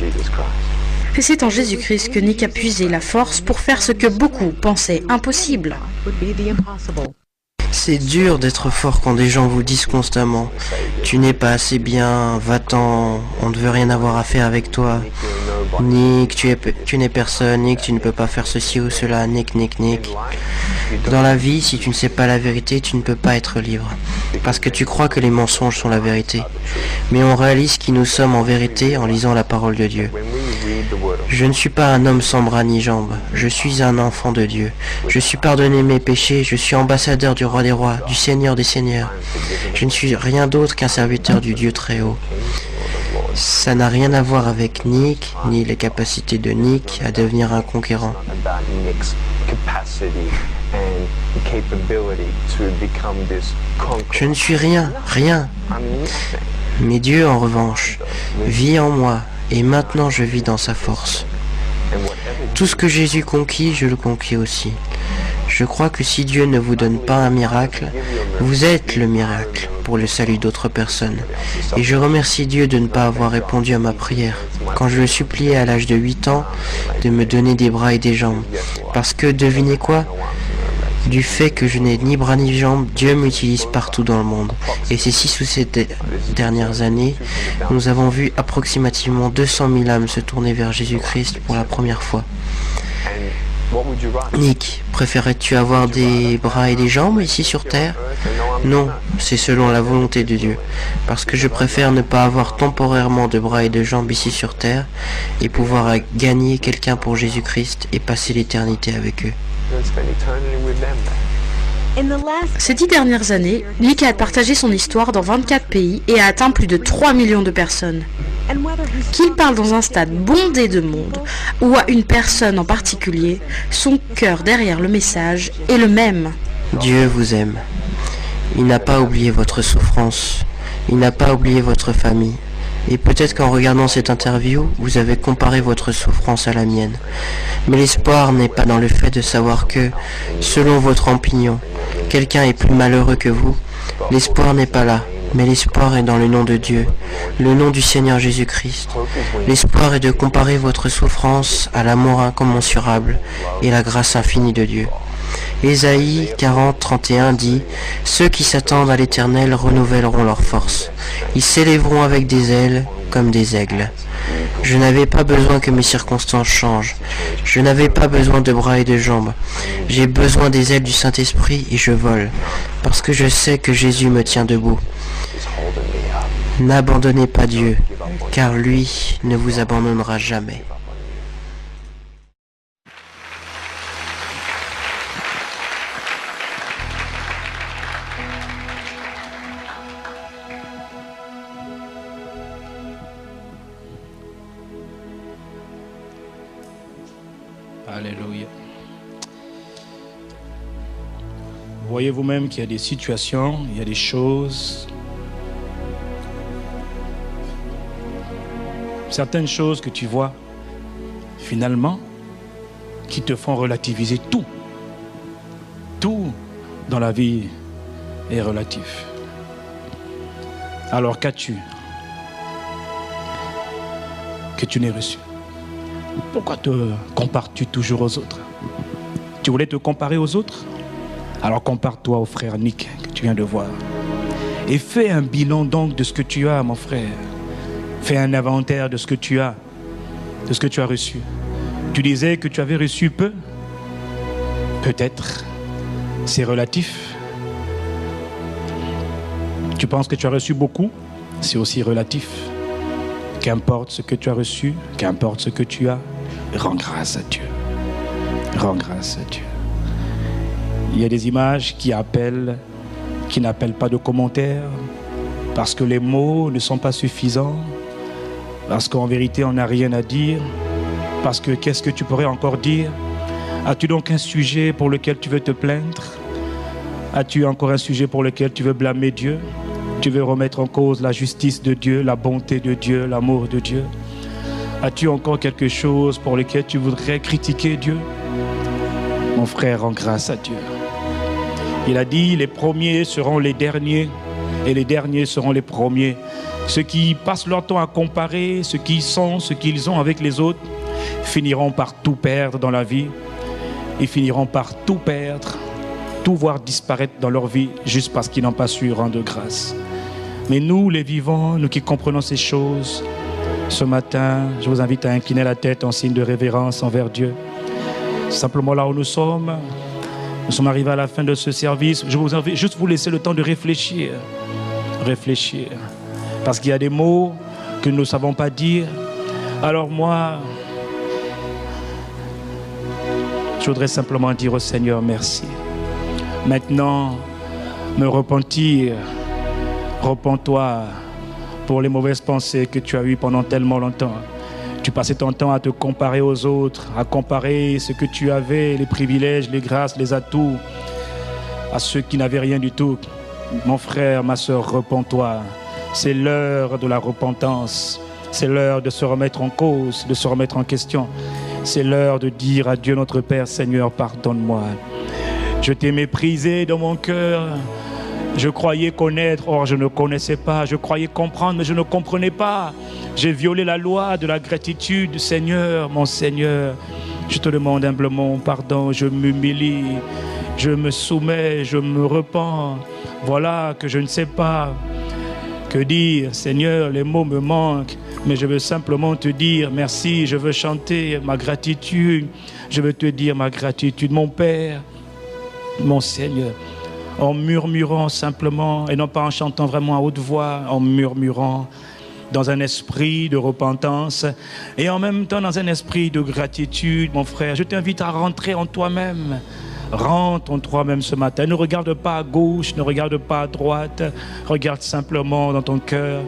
Et c'est en Jésus-Christ que Nick a puisé la force pour faire ce que beaucoup pensaient impossible. C'est dur d'être fort quand des gens vous disent constamment « Tu n'es pas assez bien, va-t'en, on ne veut rien avoir à faire avec toi. Nick, tu n'es personne, Nick, tu ne peux pas faire ceci ou cela, Nick. » Dans la vie, si tu ne sais pas la vérité, tu ne peux pas être libre. Parce que tu crois que les mensonges sont la vérité. Mais on réalise qui nous sommes en vérité en lisant la parole de Dieu. Je ne suis pas un homme sans bras ni jambes. Je suis un enfant de Dieu. Je suis pardonné mes péchés. Je suis ambassadeur du roi des rois, du Seigneur des seigneurs. Je ne suis rien d'autre qu'un serviteur du Dieu très haut. Ça n'a rien à voir avec Nick, ni les capacités de Nick à devenir un conquérant. Je ne suis rien. Mais Dieu, en revanche, vit en moi, et maintenant je vis dans sa force. Tout ce que Jésus conquit, je le conquis aussi. Je crois que si Dieu ne vous donne pas un miracle, vous êtes le miracle pour le salut d'autres personnes. Et je remercie Dieu de ne pas avoir répondu à ma prière, quand je le suppliais à l'âge de 8 ans, de me donner des bras et des jambes. Parce que, devinez quoi? Du fait que je n'ai ni bras ni jambes, Dieu m'utilise partout dans le monde. Et ces 6 ou 7 dernières années, nous avons vu approximativement 200 000 âmes se tourner vers Jésus-Christ pour la première fois. Nick, préférerais-tu avoir des bras et des jambes ici sur Terre? Non, c'est selon la volonté de Dieu. Parce que je préfère ne pas avoir temporairement de bras et de jambes ici sur Terre et pouvoir gagner quelqu'un pour Jésus-Christ et passer l'éternité avec eux. Ces 10 dernières années, Nick a partagé son histoire dans 24 pays et a atteint plus de 3 millions de personnes. Qu'il parle dans un stade bondé de monde ou à une personne en particulier, son cœur derrière le message est le même. Dieu vous aime. Il n'a pas oublié votre souffrance. Il n'a pas oublié votre famille. Et peut-être qu'en regardant cette interview, vous avez comparé votre souffrance à la mienne. Mais l'espoir n'est pas dans le fait de savoir que, selon votre opinion, quelqu'un est plus malheureux que vous. L'espoir n'est pas là, mais l'espoir est dans le nom de Dieu, le nom du Seigneur Jésus-Christ. L'espoir est de comparer votre souffrance à l'amour incommensurable et la grâce infinie de Dieu. Ésaïe 40, 31 dit « Ceux qui s'attendent à l'Éternel renouvelleront leur force. Ils s'élèveront avec des ailes comme des aigles. » Je n'avais pas besoin que mes circonstances changent. Je n'avais pas besoin de bras et de jambes. J'ai besoin des ailes du Saint-Esprit et je vole, parce que je sais que Jésus me tient debout. N'abandonnez pas Dieu, car lui ne vous abandonnera jamais. Alléluia. Voyez vous-même qu'il y a des situations, il y a des choses, certaines choses que tu vois, finalement, qui te font relativiser tout. Tout dans la vie est relatif. Alors qu'as-tu que tu n'aies reçu? Pourquoi te compares-tu toujours aux autres? Tu voulais te comparer aux autres? Alors compare-toi au frère Nick que tu viens de voir. Et fais un bilan donc de ce que tu as, mon frère. Fais un inventaire de ce que tu as, de ce que tu as reçu. Tu disais que tu avais reçu peu? Peut-être. C'est relatif. Tu penses que tu as reçu beaucoup? C'est aussi relatif. Qu'importe ce que tu as reçu, qu'importe ce que tu as, rends grâce à Dieu. Rends grâce à Dieu. Il y a des images qui n'appellent pas de commentaires, parce que les mots ne sont pas suffisants, parce qu'en vérité on n'a rien à dire, parce que qu'est-ce que tu pourrais encore dire? As-tu donc un sujet pour lequel tu veux te plaindre? As-tu encore un sujet pour lequel tu veux blâmer Dieu? Tu veux remettre en cause la justice de Dieu, la bonté de Dieu, l'amour de Dieu? As-tu encore quelque chose pour lequel tu voudrais critiquer Dieu? Mon frère, rends grâce à Dieu. Il a dit, les premiers seront les derniers et les derniers seront les premiers. Ceux qui passent leur temps à comparer ce qu'ils sont, ce qu'ils ont avec les autres, finiront par tout perdre dans la vie. Ils finiront par tout perdre, tout voir disparaître dans leur vie, juste parce qu'ils n'ont pas su rendre grâce. Mais nous, les vivants, nous qui comprenons ces choses, ce matin, je vous invite à incliner la tête en signe de révérence envers Dieu. Simplement là où nous sommes arrivés à la fin de ce service. Je vous invite juste vous laisser le temps de réfléchir. Réfléchir. Parce qu'il y a des mots que nous ne savons pas dire. Alors moi, je voudrais simplement dire au Seigneur merci. Maintenant, me repentir. Repens-toi pour les mauvaises pensées que tu as eues pendant tellement longtemps. Tu passais ton temps à te comparer aux autres, à comparer ce que tu avais, les privilèges, les grâces, les atouts, à ceux qui n'avaient rien du tout. Mon frère, ma soeur, repens-toi. C'est l'heure de la repentance. C'est l'heure de se remettre en cause, de se remettre en question. C'est l'heure de dire à Dieu notre Père, Seigneur, pardonne-moi. Je t'ai méprisé dans mon cœur. Je croyais connaître, or je ne connaissais pas. Je croyais comprendre, mais je ne comprenais pas. J'ai violé la loi de la gratitude. Seigneur, mon Seigneur, je te demande humblement pardon. Je m'humilie Je me soumets, je me repens. Voilà que je ne sais pas que dire. Seigneur, les mots me manquent, mais je veux simplement te dire merci. Je veux chanter ma gratitude. Je veux te dire ma gratitude, mon Père, mon Seigneur. En murmurant simplement, et non pas en chantant vraiment à haute voix, en murmurant dans un esprit de repentance et en même temps dans un esprit de gratitude, mon frère. Je t'invite à rentrer en toi-même. Rentre en toi-même ce matin. Ne regarde pas à gauche, ne regarde pas à droite. Regarde simplement dans ton cœur.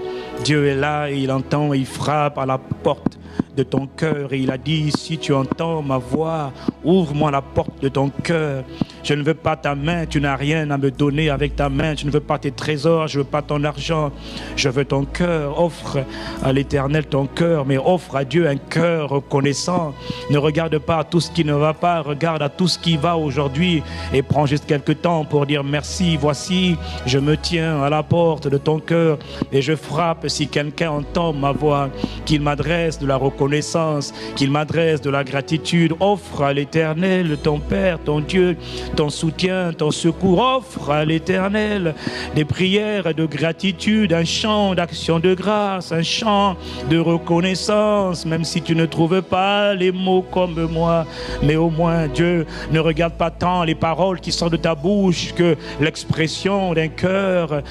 Dieu est là et il entend et il frappe à la porte de ton cœur. Et il a dit, si tu entends ma voix, ouvre-moi la porte de ton cœur. Je ne veux pas ta main, tu n'as rien à me donner avec ta main. Je ne veux pas tes trésors, je ne veux pas ton argent. Je veux ton cœur. Offre à l'Éternel ton cœur, mais offre à Dieu un cœur reconnaissant. Ne regarde pas à tout ce qui ne va pas, regarde à tout ce qui va aujourd'hui et prends juste quelques temps pour dire merci. Voici, je me tiens à la porte de ton cœur et je frappe si quelqu'un entend ma voix, qu'il m'adresse de la reconnaissance, qu'il m'adresse de la gratitude. Offre à l'Éternel ton Père, ton Dieu, ton soutien, ton secours. Offre à l'Éternel des prières de gratitude, un chant d'action de grâce, un chant de reconnaissance, même si tu ne trouves pas les mots comme moi. Mais au moins, Dieu ne regarde pas tant les paroles qui sortent de ta bouche que l'expression d'un cœur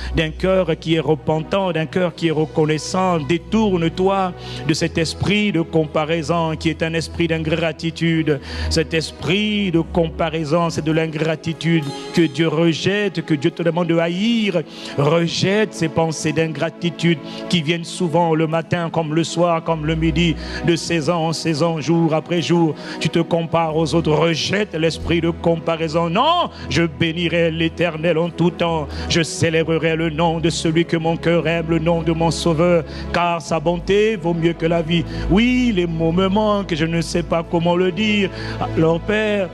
qui est repentant, d'un cœur qui est reconnaissant. Détourne-toi de cet esprit de comparaison qui est un esprit d'ingratitude. Cet esprit de comparaison, c'est de l'ingratitude que Dieu rejette, que Dieu te demande de haïr. Rejette ces pensées d'ingratitude qui viennent souvent le matin comme le soir, comme le midi, de saison en saison, jour après jour. Tu te compares aux autres. Rejette l'esprit de comparaison. Non, je bénirai l'Éternel en tout temps. Je célébrerai le nom de celui que mon cœur aime, le nom de mon Sauveur, car sa bonté vaut mieux que la vie. Oui, les mots me manquent, je ne sais pas comment le dire. Alors Père,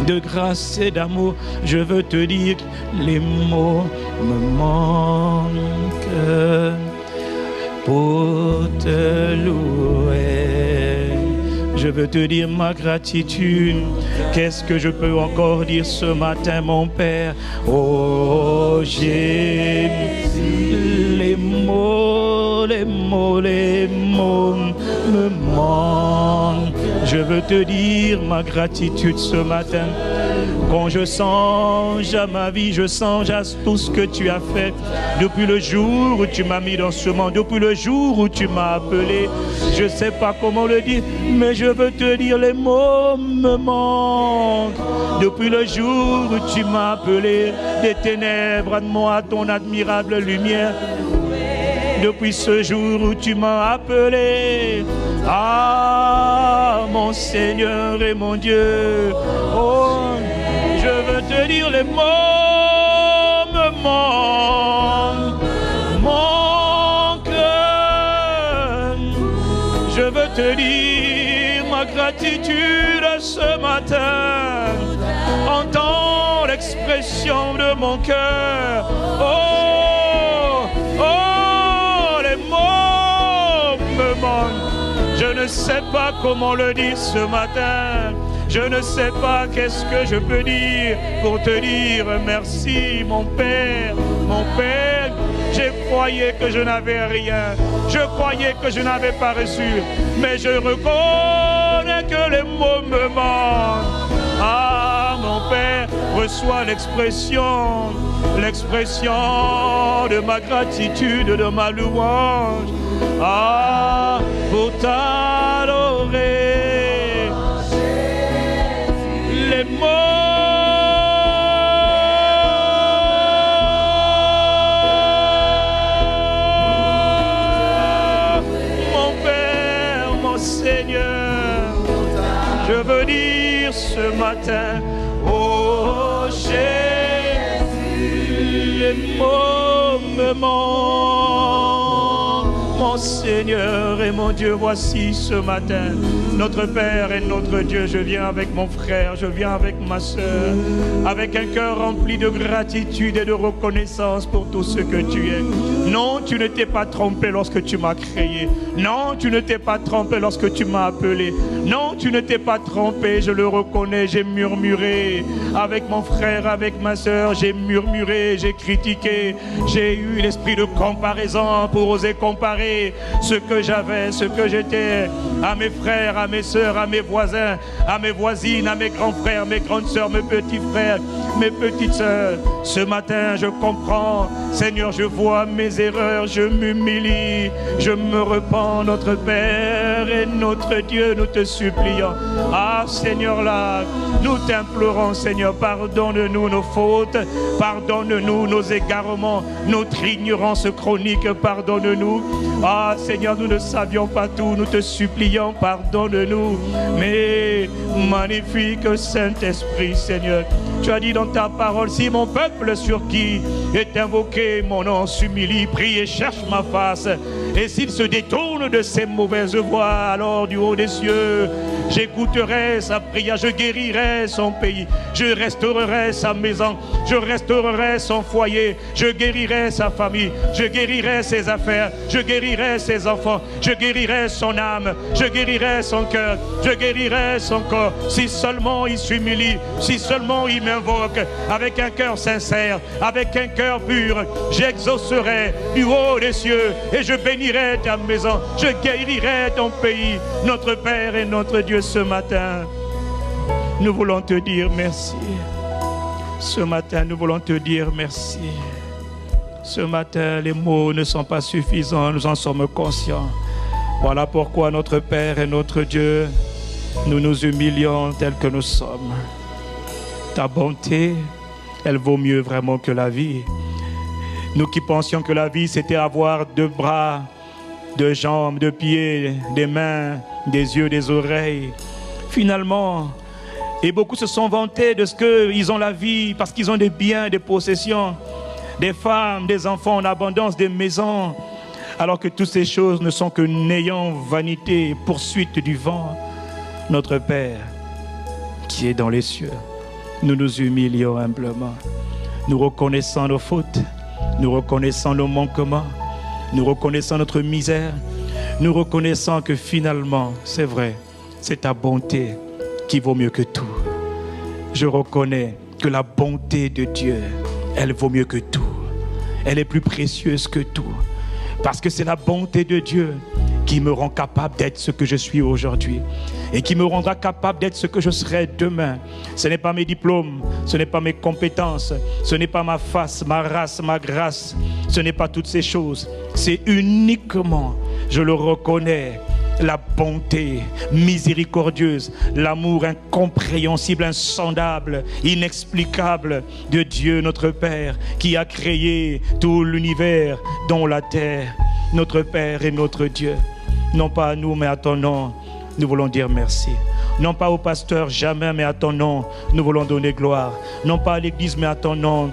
de grâce et d'amour, je veux te dire, les mots me manquent pour te louer. Je veux te dire ma gratitude. Qu'est-ce que je peux encore dire ce matin, mon Père? Oh, j'ai les mots me manquent. Je veux te dire ma gratitude ce matin. Quand je songe à ma vie, je songe à tout ce que tu as fait depuis le jour où tu m'as mis dans ce monde, depuis le jour où tu m'as appelé. Je ne sais pas comment le dire, mais je veux te dire, les mots me manquent. Depuis le jour où tu m'as appelé des ténèbres à moi, ton admirable lumière. Depuis ce jour où tu m'as appelé, ah, mon Seigneur et mon Dieu, oh, je veux te dire, les mots me manquent, mon cœur. Je veux te dire ma gratitude ce matin. Entends l'expression de mon cœur. Oh, oh, les mots me manquent. Je ne sais pas comment le dire ce matin. Je ne sais pas qu'est-ce que je peux dire pour te dire merci, mon Père, mon Père. Je croyais que je n'avais rien. Je croyais que je n'avais pas reçu. Mais je reconnais que les mots me manquent. Ah, mon Père, reçois l'expression de ma gratitude, de ma louange. Ah, pour t'adorer. Les mots, mon Père, mon Seigneur, je veux dire ce matin, oh Jésus, les mots me manquent, mon Seigneur et mon Dieu, voici ce matin, notre Père et notre Dieu, je viens avec mon frère, je viens avec ma soeur, avec un cœur rempli de gratitude et de reconnaissance pour tout ce que tu es. Non, tu ne t'es pas trompé lorsque tu m'as créé. Non, tu ne t'es pas trompé lorsque tu m'as appelé. Non, tu ne t'es pas trompé, je le reconnais, j'ai murmuré avec mon frère, avec ma soeur, j'ai murmuré, j'ai critiqué, j'ai eu l'esprit de comparaison pour oser comparer ce que j'avais, ce que j'étais à mes frères, à mes soeurs, à mes voisins, à mes voisines, à mes grands frères, mes grandes soeurs, mes petits frères, mes petites soeurs. Ce matin, je comprends, Seigneur, je vois mes erreurs, je m'humilie, je me repens, notre Père et notre Dieu, nous te supplions. Ah, Seigneur, là, nous t'implorons, Seigneur, pardonne-nous nos fautes, pardonne-nous nos égarements, notre ignorance chronique, pardonne-nous. Ah, Seigneur, nous ne savions pas tout, nous te supplions, pardonne-nous. Mais magnifique Saint-Esprit, Seigneur, tu as dit dans ta parole, si mon peuple sur qui est invoqué mon nom s'humilie, prie et cherche ma face, et s'il se détourne de ses mauvaises voies, alors du haut des cieux, j'écouterai sa prière, je guérirai son pays, je restaurerai sa maison, je restaurerai son foyer, je guérirai sa famille, je guérirai ses affaires, je guérirai ses enfants, je guérirai son âme, je guérirai son cœur, je guérirai son corps, si seulement il s'humilie, si seulement il m'invoque avec un cœur sincère, avec un cœur pur, j'exaucerai du haut des cieux et je bénirai ta maison, je guérirai ton pays, notre Père et notre Dieu. Ce matin, nous voulons te dire merci. Ce matin, nous voulons te dire merci. Ce matin, les mots ne sont pas suffisants, nous en sommes conscients. Voilà pourquoi notre Père et notre Dieu, nous nous humilions tels que nous sommes. Ta bonté, elle vaut mieux vraiment que la vie. Nous qui pensions que la vie, c'était avoir 2 bras, 2 jambes, 2 pieds, des mains, des yeux, des oreilles. Finalement, et beaucoup se sont vantés de ce qu'ils ont la vie parce qu'ils ont des biens, des possessions, des femmes, des enfants en abondance, des maisons, alors que toutes ces choses ne sont que n'ayant vanité, poursuite du vent. Notre Père, qui est dans les cieux, nous nous humilions humblement. Nous reconnaissons nos fautes, nous reconnaissons nos manquements, nous reconnaissons notre misère, nous reconnaissons que finalement, c'est vrai, c'est ta bonté qui vaut mieux que tout. Je reconnais que la bonté de Dieu, elle vaut mieux que tout. Elle est plus précieuse que tout. Parce que c'est la bonté de Dieu qui me rend capable d'être ce que je suis aujourd'hui et qui me rendra capable d'être ce que je serai demain. Ce n'est pas mes diplômes, ce n'est pas mes compétences, ce n'est pas ma face, ma race, ma grâce, ce n'est pas toutes ces choses. C'est uniquement, je le reconnais, la bonté miséricordieuse, l'amour incompréhensible, insondable, inexplicable de Dieu notre Père qui a créé tout l'univers dont la terre, notre Père et notre Dieu. Non pas à nous mais à ton nom, nous voulons dire merci. Non pas au pasteur jamais mais à ton nom, nous voulons donner gloire. Non pas à l'église mais à ton nom,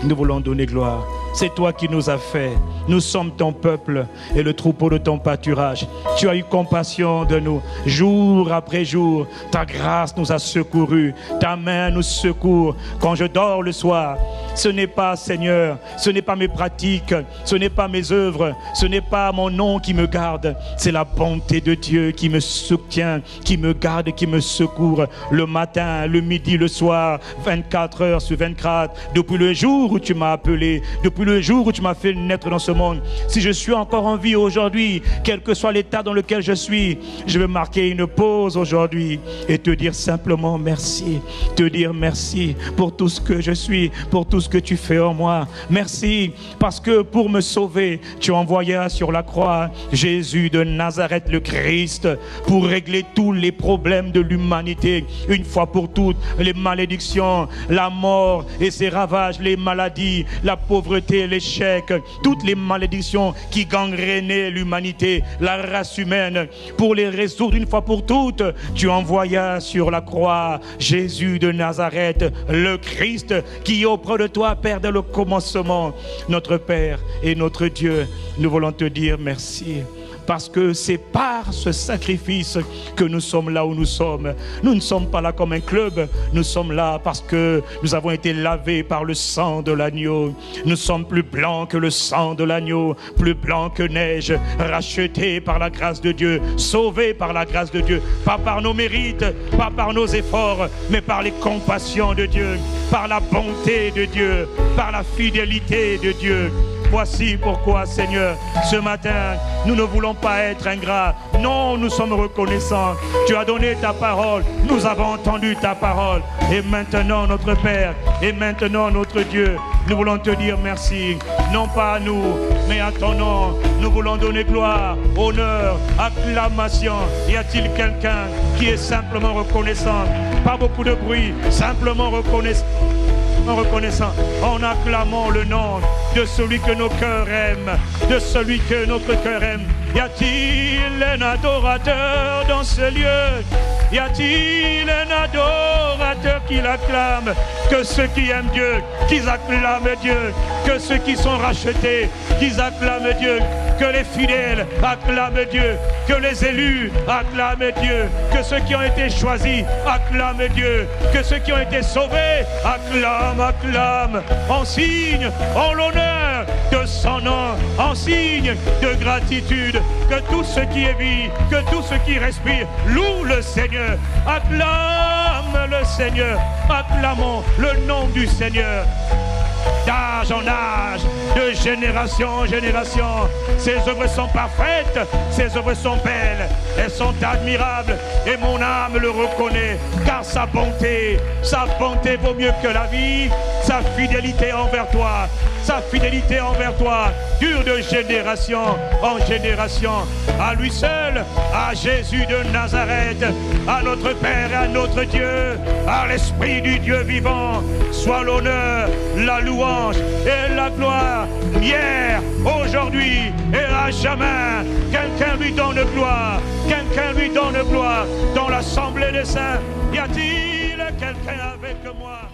nous voulons donner gloire. C'est toi qui nous as fait. Nous sommes ton peuple et le troupeau de ton pâturage. Tu as eu compassion de nous. Jour après jour, ta grâce nous a secourus. Ta main nous secourt. Quand je dors le soir, ce n'est pas, Seigneur, ce n'est pas mes pratiques, ce n'est pas mes œuvres, ce n'est pas mon nom qui me garde. C'est la bonté de Dieu qui me soutient, qui me garde, qui me secourt. Le matin, le midi, le soir, 24 heures sur 24. Depuis le jour où tu m'as appelé, depuis le jour où tu m'as fait naître dans ce monde. Si je suis encore en vie aujourd'hui, quel que soit l'état dans lequel je suis, je vais marquer une pause aujourd'hui et te dire simplement merci. Te dire merci pour tout ce que je suis, pour tout ce que tu fais en moi. Merci parce que pour me sauver, tu envoyais sur la croix Jésus de Nazareth, le Christ, pour régler tous les problèmes de l'humanité. Une fois pour toutes, les malédictions, la mort et ses ravages, les maladies, la pauvreté, l'adversité, l'échec, toutes les malédictions qui gangrénaient l'humanité, la race humaine, pour les résoudre une fois pour toutes, tu envoyas sur la croix Jésus de Nazareth, le Christ, qui auprès de toi, Père, dès le commencement. Notre Père et notre Dieu, nous voulons te dire merci. Parce que c'est par ce sacrifice que nous sommes là où nous sommes. Nous ne sommes pas là comme un club. Nous sommes là parce que nous avons été lavés par le sang de l'agneau. Nous sommes plus blancs que le sang de l'agneau, plus blancs que neige, rachetés par la grâce de Dieu, sauvés par la grâce de Dieu, pas par nos mérites, pas par nos efforts, mais par les compassions de Dieu, par la bonté de Dieu, par la fidélité de Dieu. Voici pourquoi, Seigneur, ce matin, nous ne voulons pas être ingrats. Non, nous sommes reconnaissants. Tu as donné ta parole. Nous avons entendu ta parole. Et maintenant, notre Père, et maintenant, notre Dieu, nous voulons te dire merci. Non pas à nous, mais à ton nom. Nous voulons donner gloire, honneur, acclamation. Y a-t-il quelqu'un qui est simplement reconnaissant? Pas beaucoup de bruit, simplement reconnaissant. En acclamant le nom de celui que nos cœurs aiment, de celui que notre cœur aime. Y a-t-il un adorateur dans ce lieu? Y a-t-il un adorateur qui l'acclame? Que ceux qui aiment Dieu, qu'ils acclament Dieu. Que ceux qui sont rachetés, qu'ils acclament Dieu. Que les fidèles acclament Dieu. Que les élus acclament Dieu. Que ceux qui ont été choisis acclament Dieu. Que ceux qui ont été sauvés acclament en signe, en l'honneur de son nom, en signe de gratitude. Que tout ce qui est vie, que tout ce qui respire loue le Seigneur. Acclame le Seigneur. Acclamons le nom du Seigneur. D'âge en âge, de génération en génération, ses œuvres sont parfaites, ses œuvres sont belles, elles sont admirables, et mon âme le reconnaît, car sa bonté vaut mieux que la vie, sa fidélité envers toi dure de génération en génération. À lui seul, à Jésus de Nazareth, à notre Père et à notre Dieu, à l'Esprit du Dieu vivant, soit l'honneur, la louange et la gloire, hier, aujourd'hui et à jamais. Quelqu'un lui donne gloire, quelqu'un lui donne gloire dans l'assemblée des saints. Y a-t-il quelqu'un avec moi?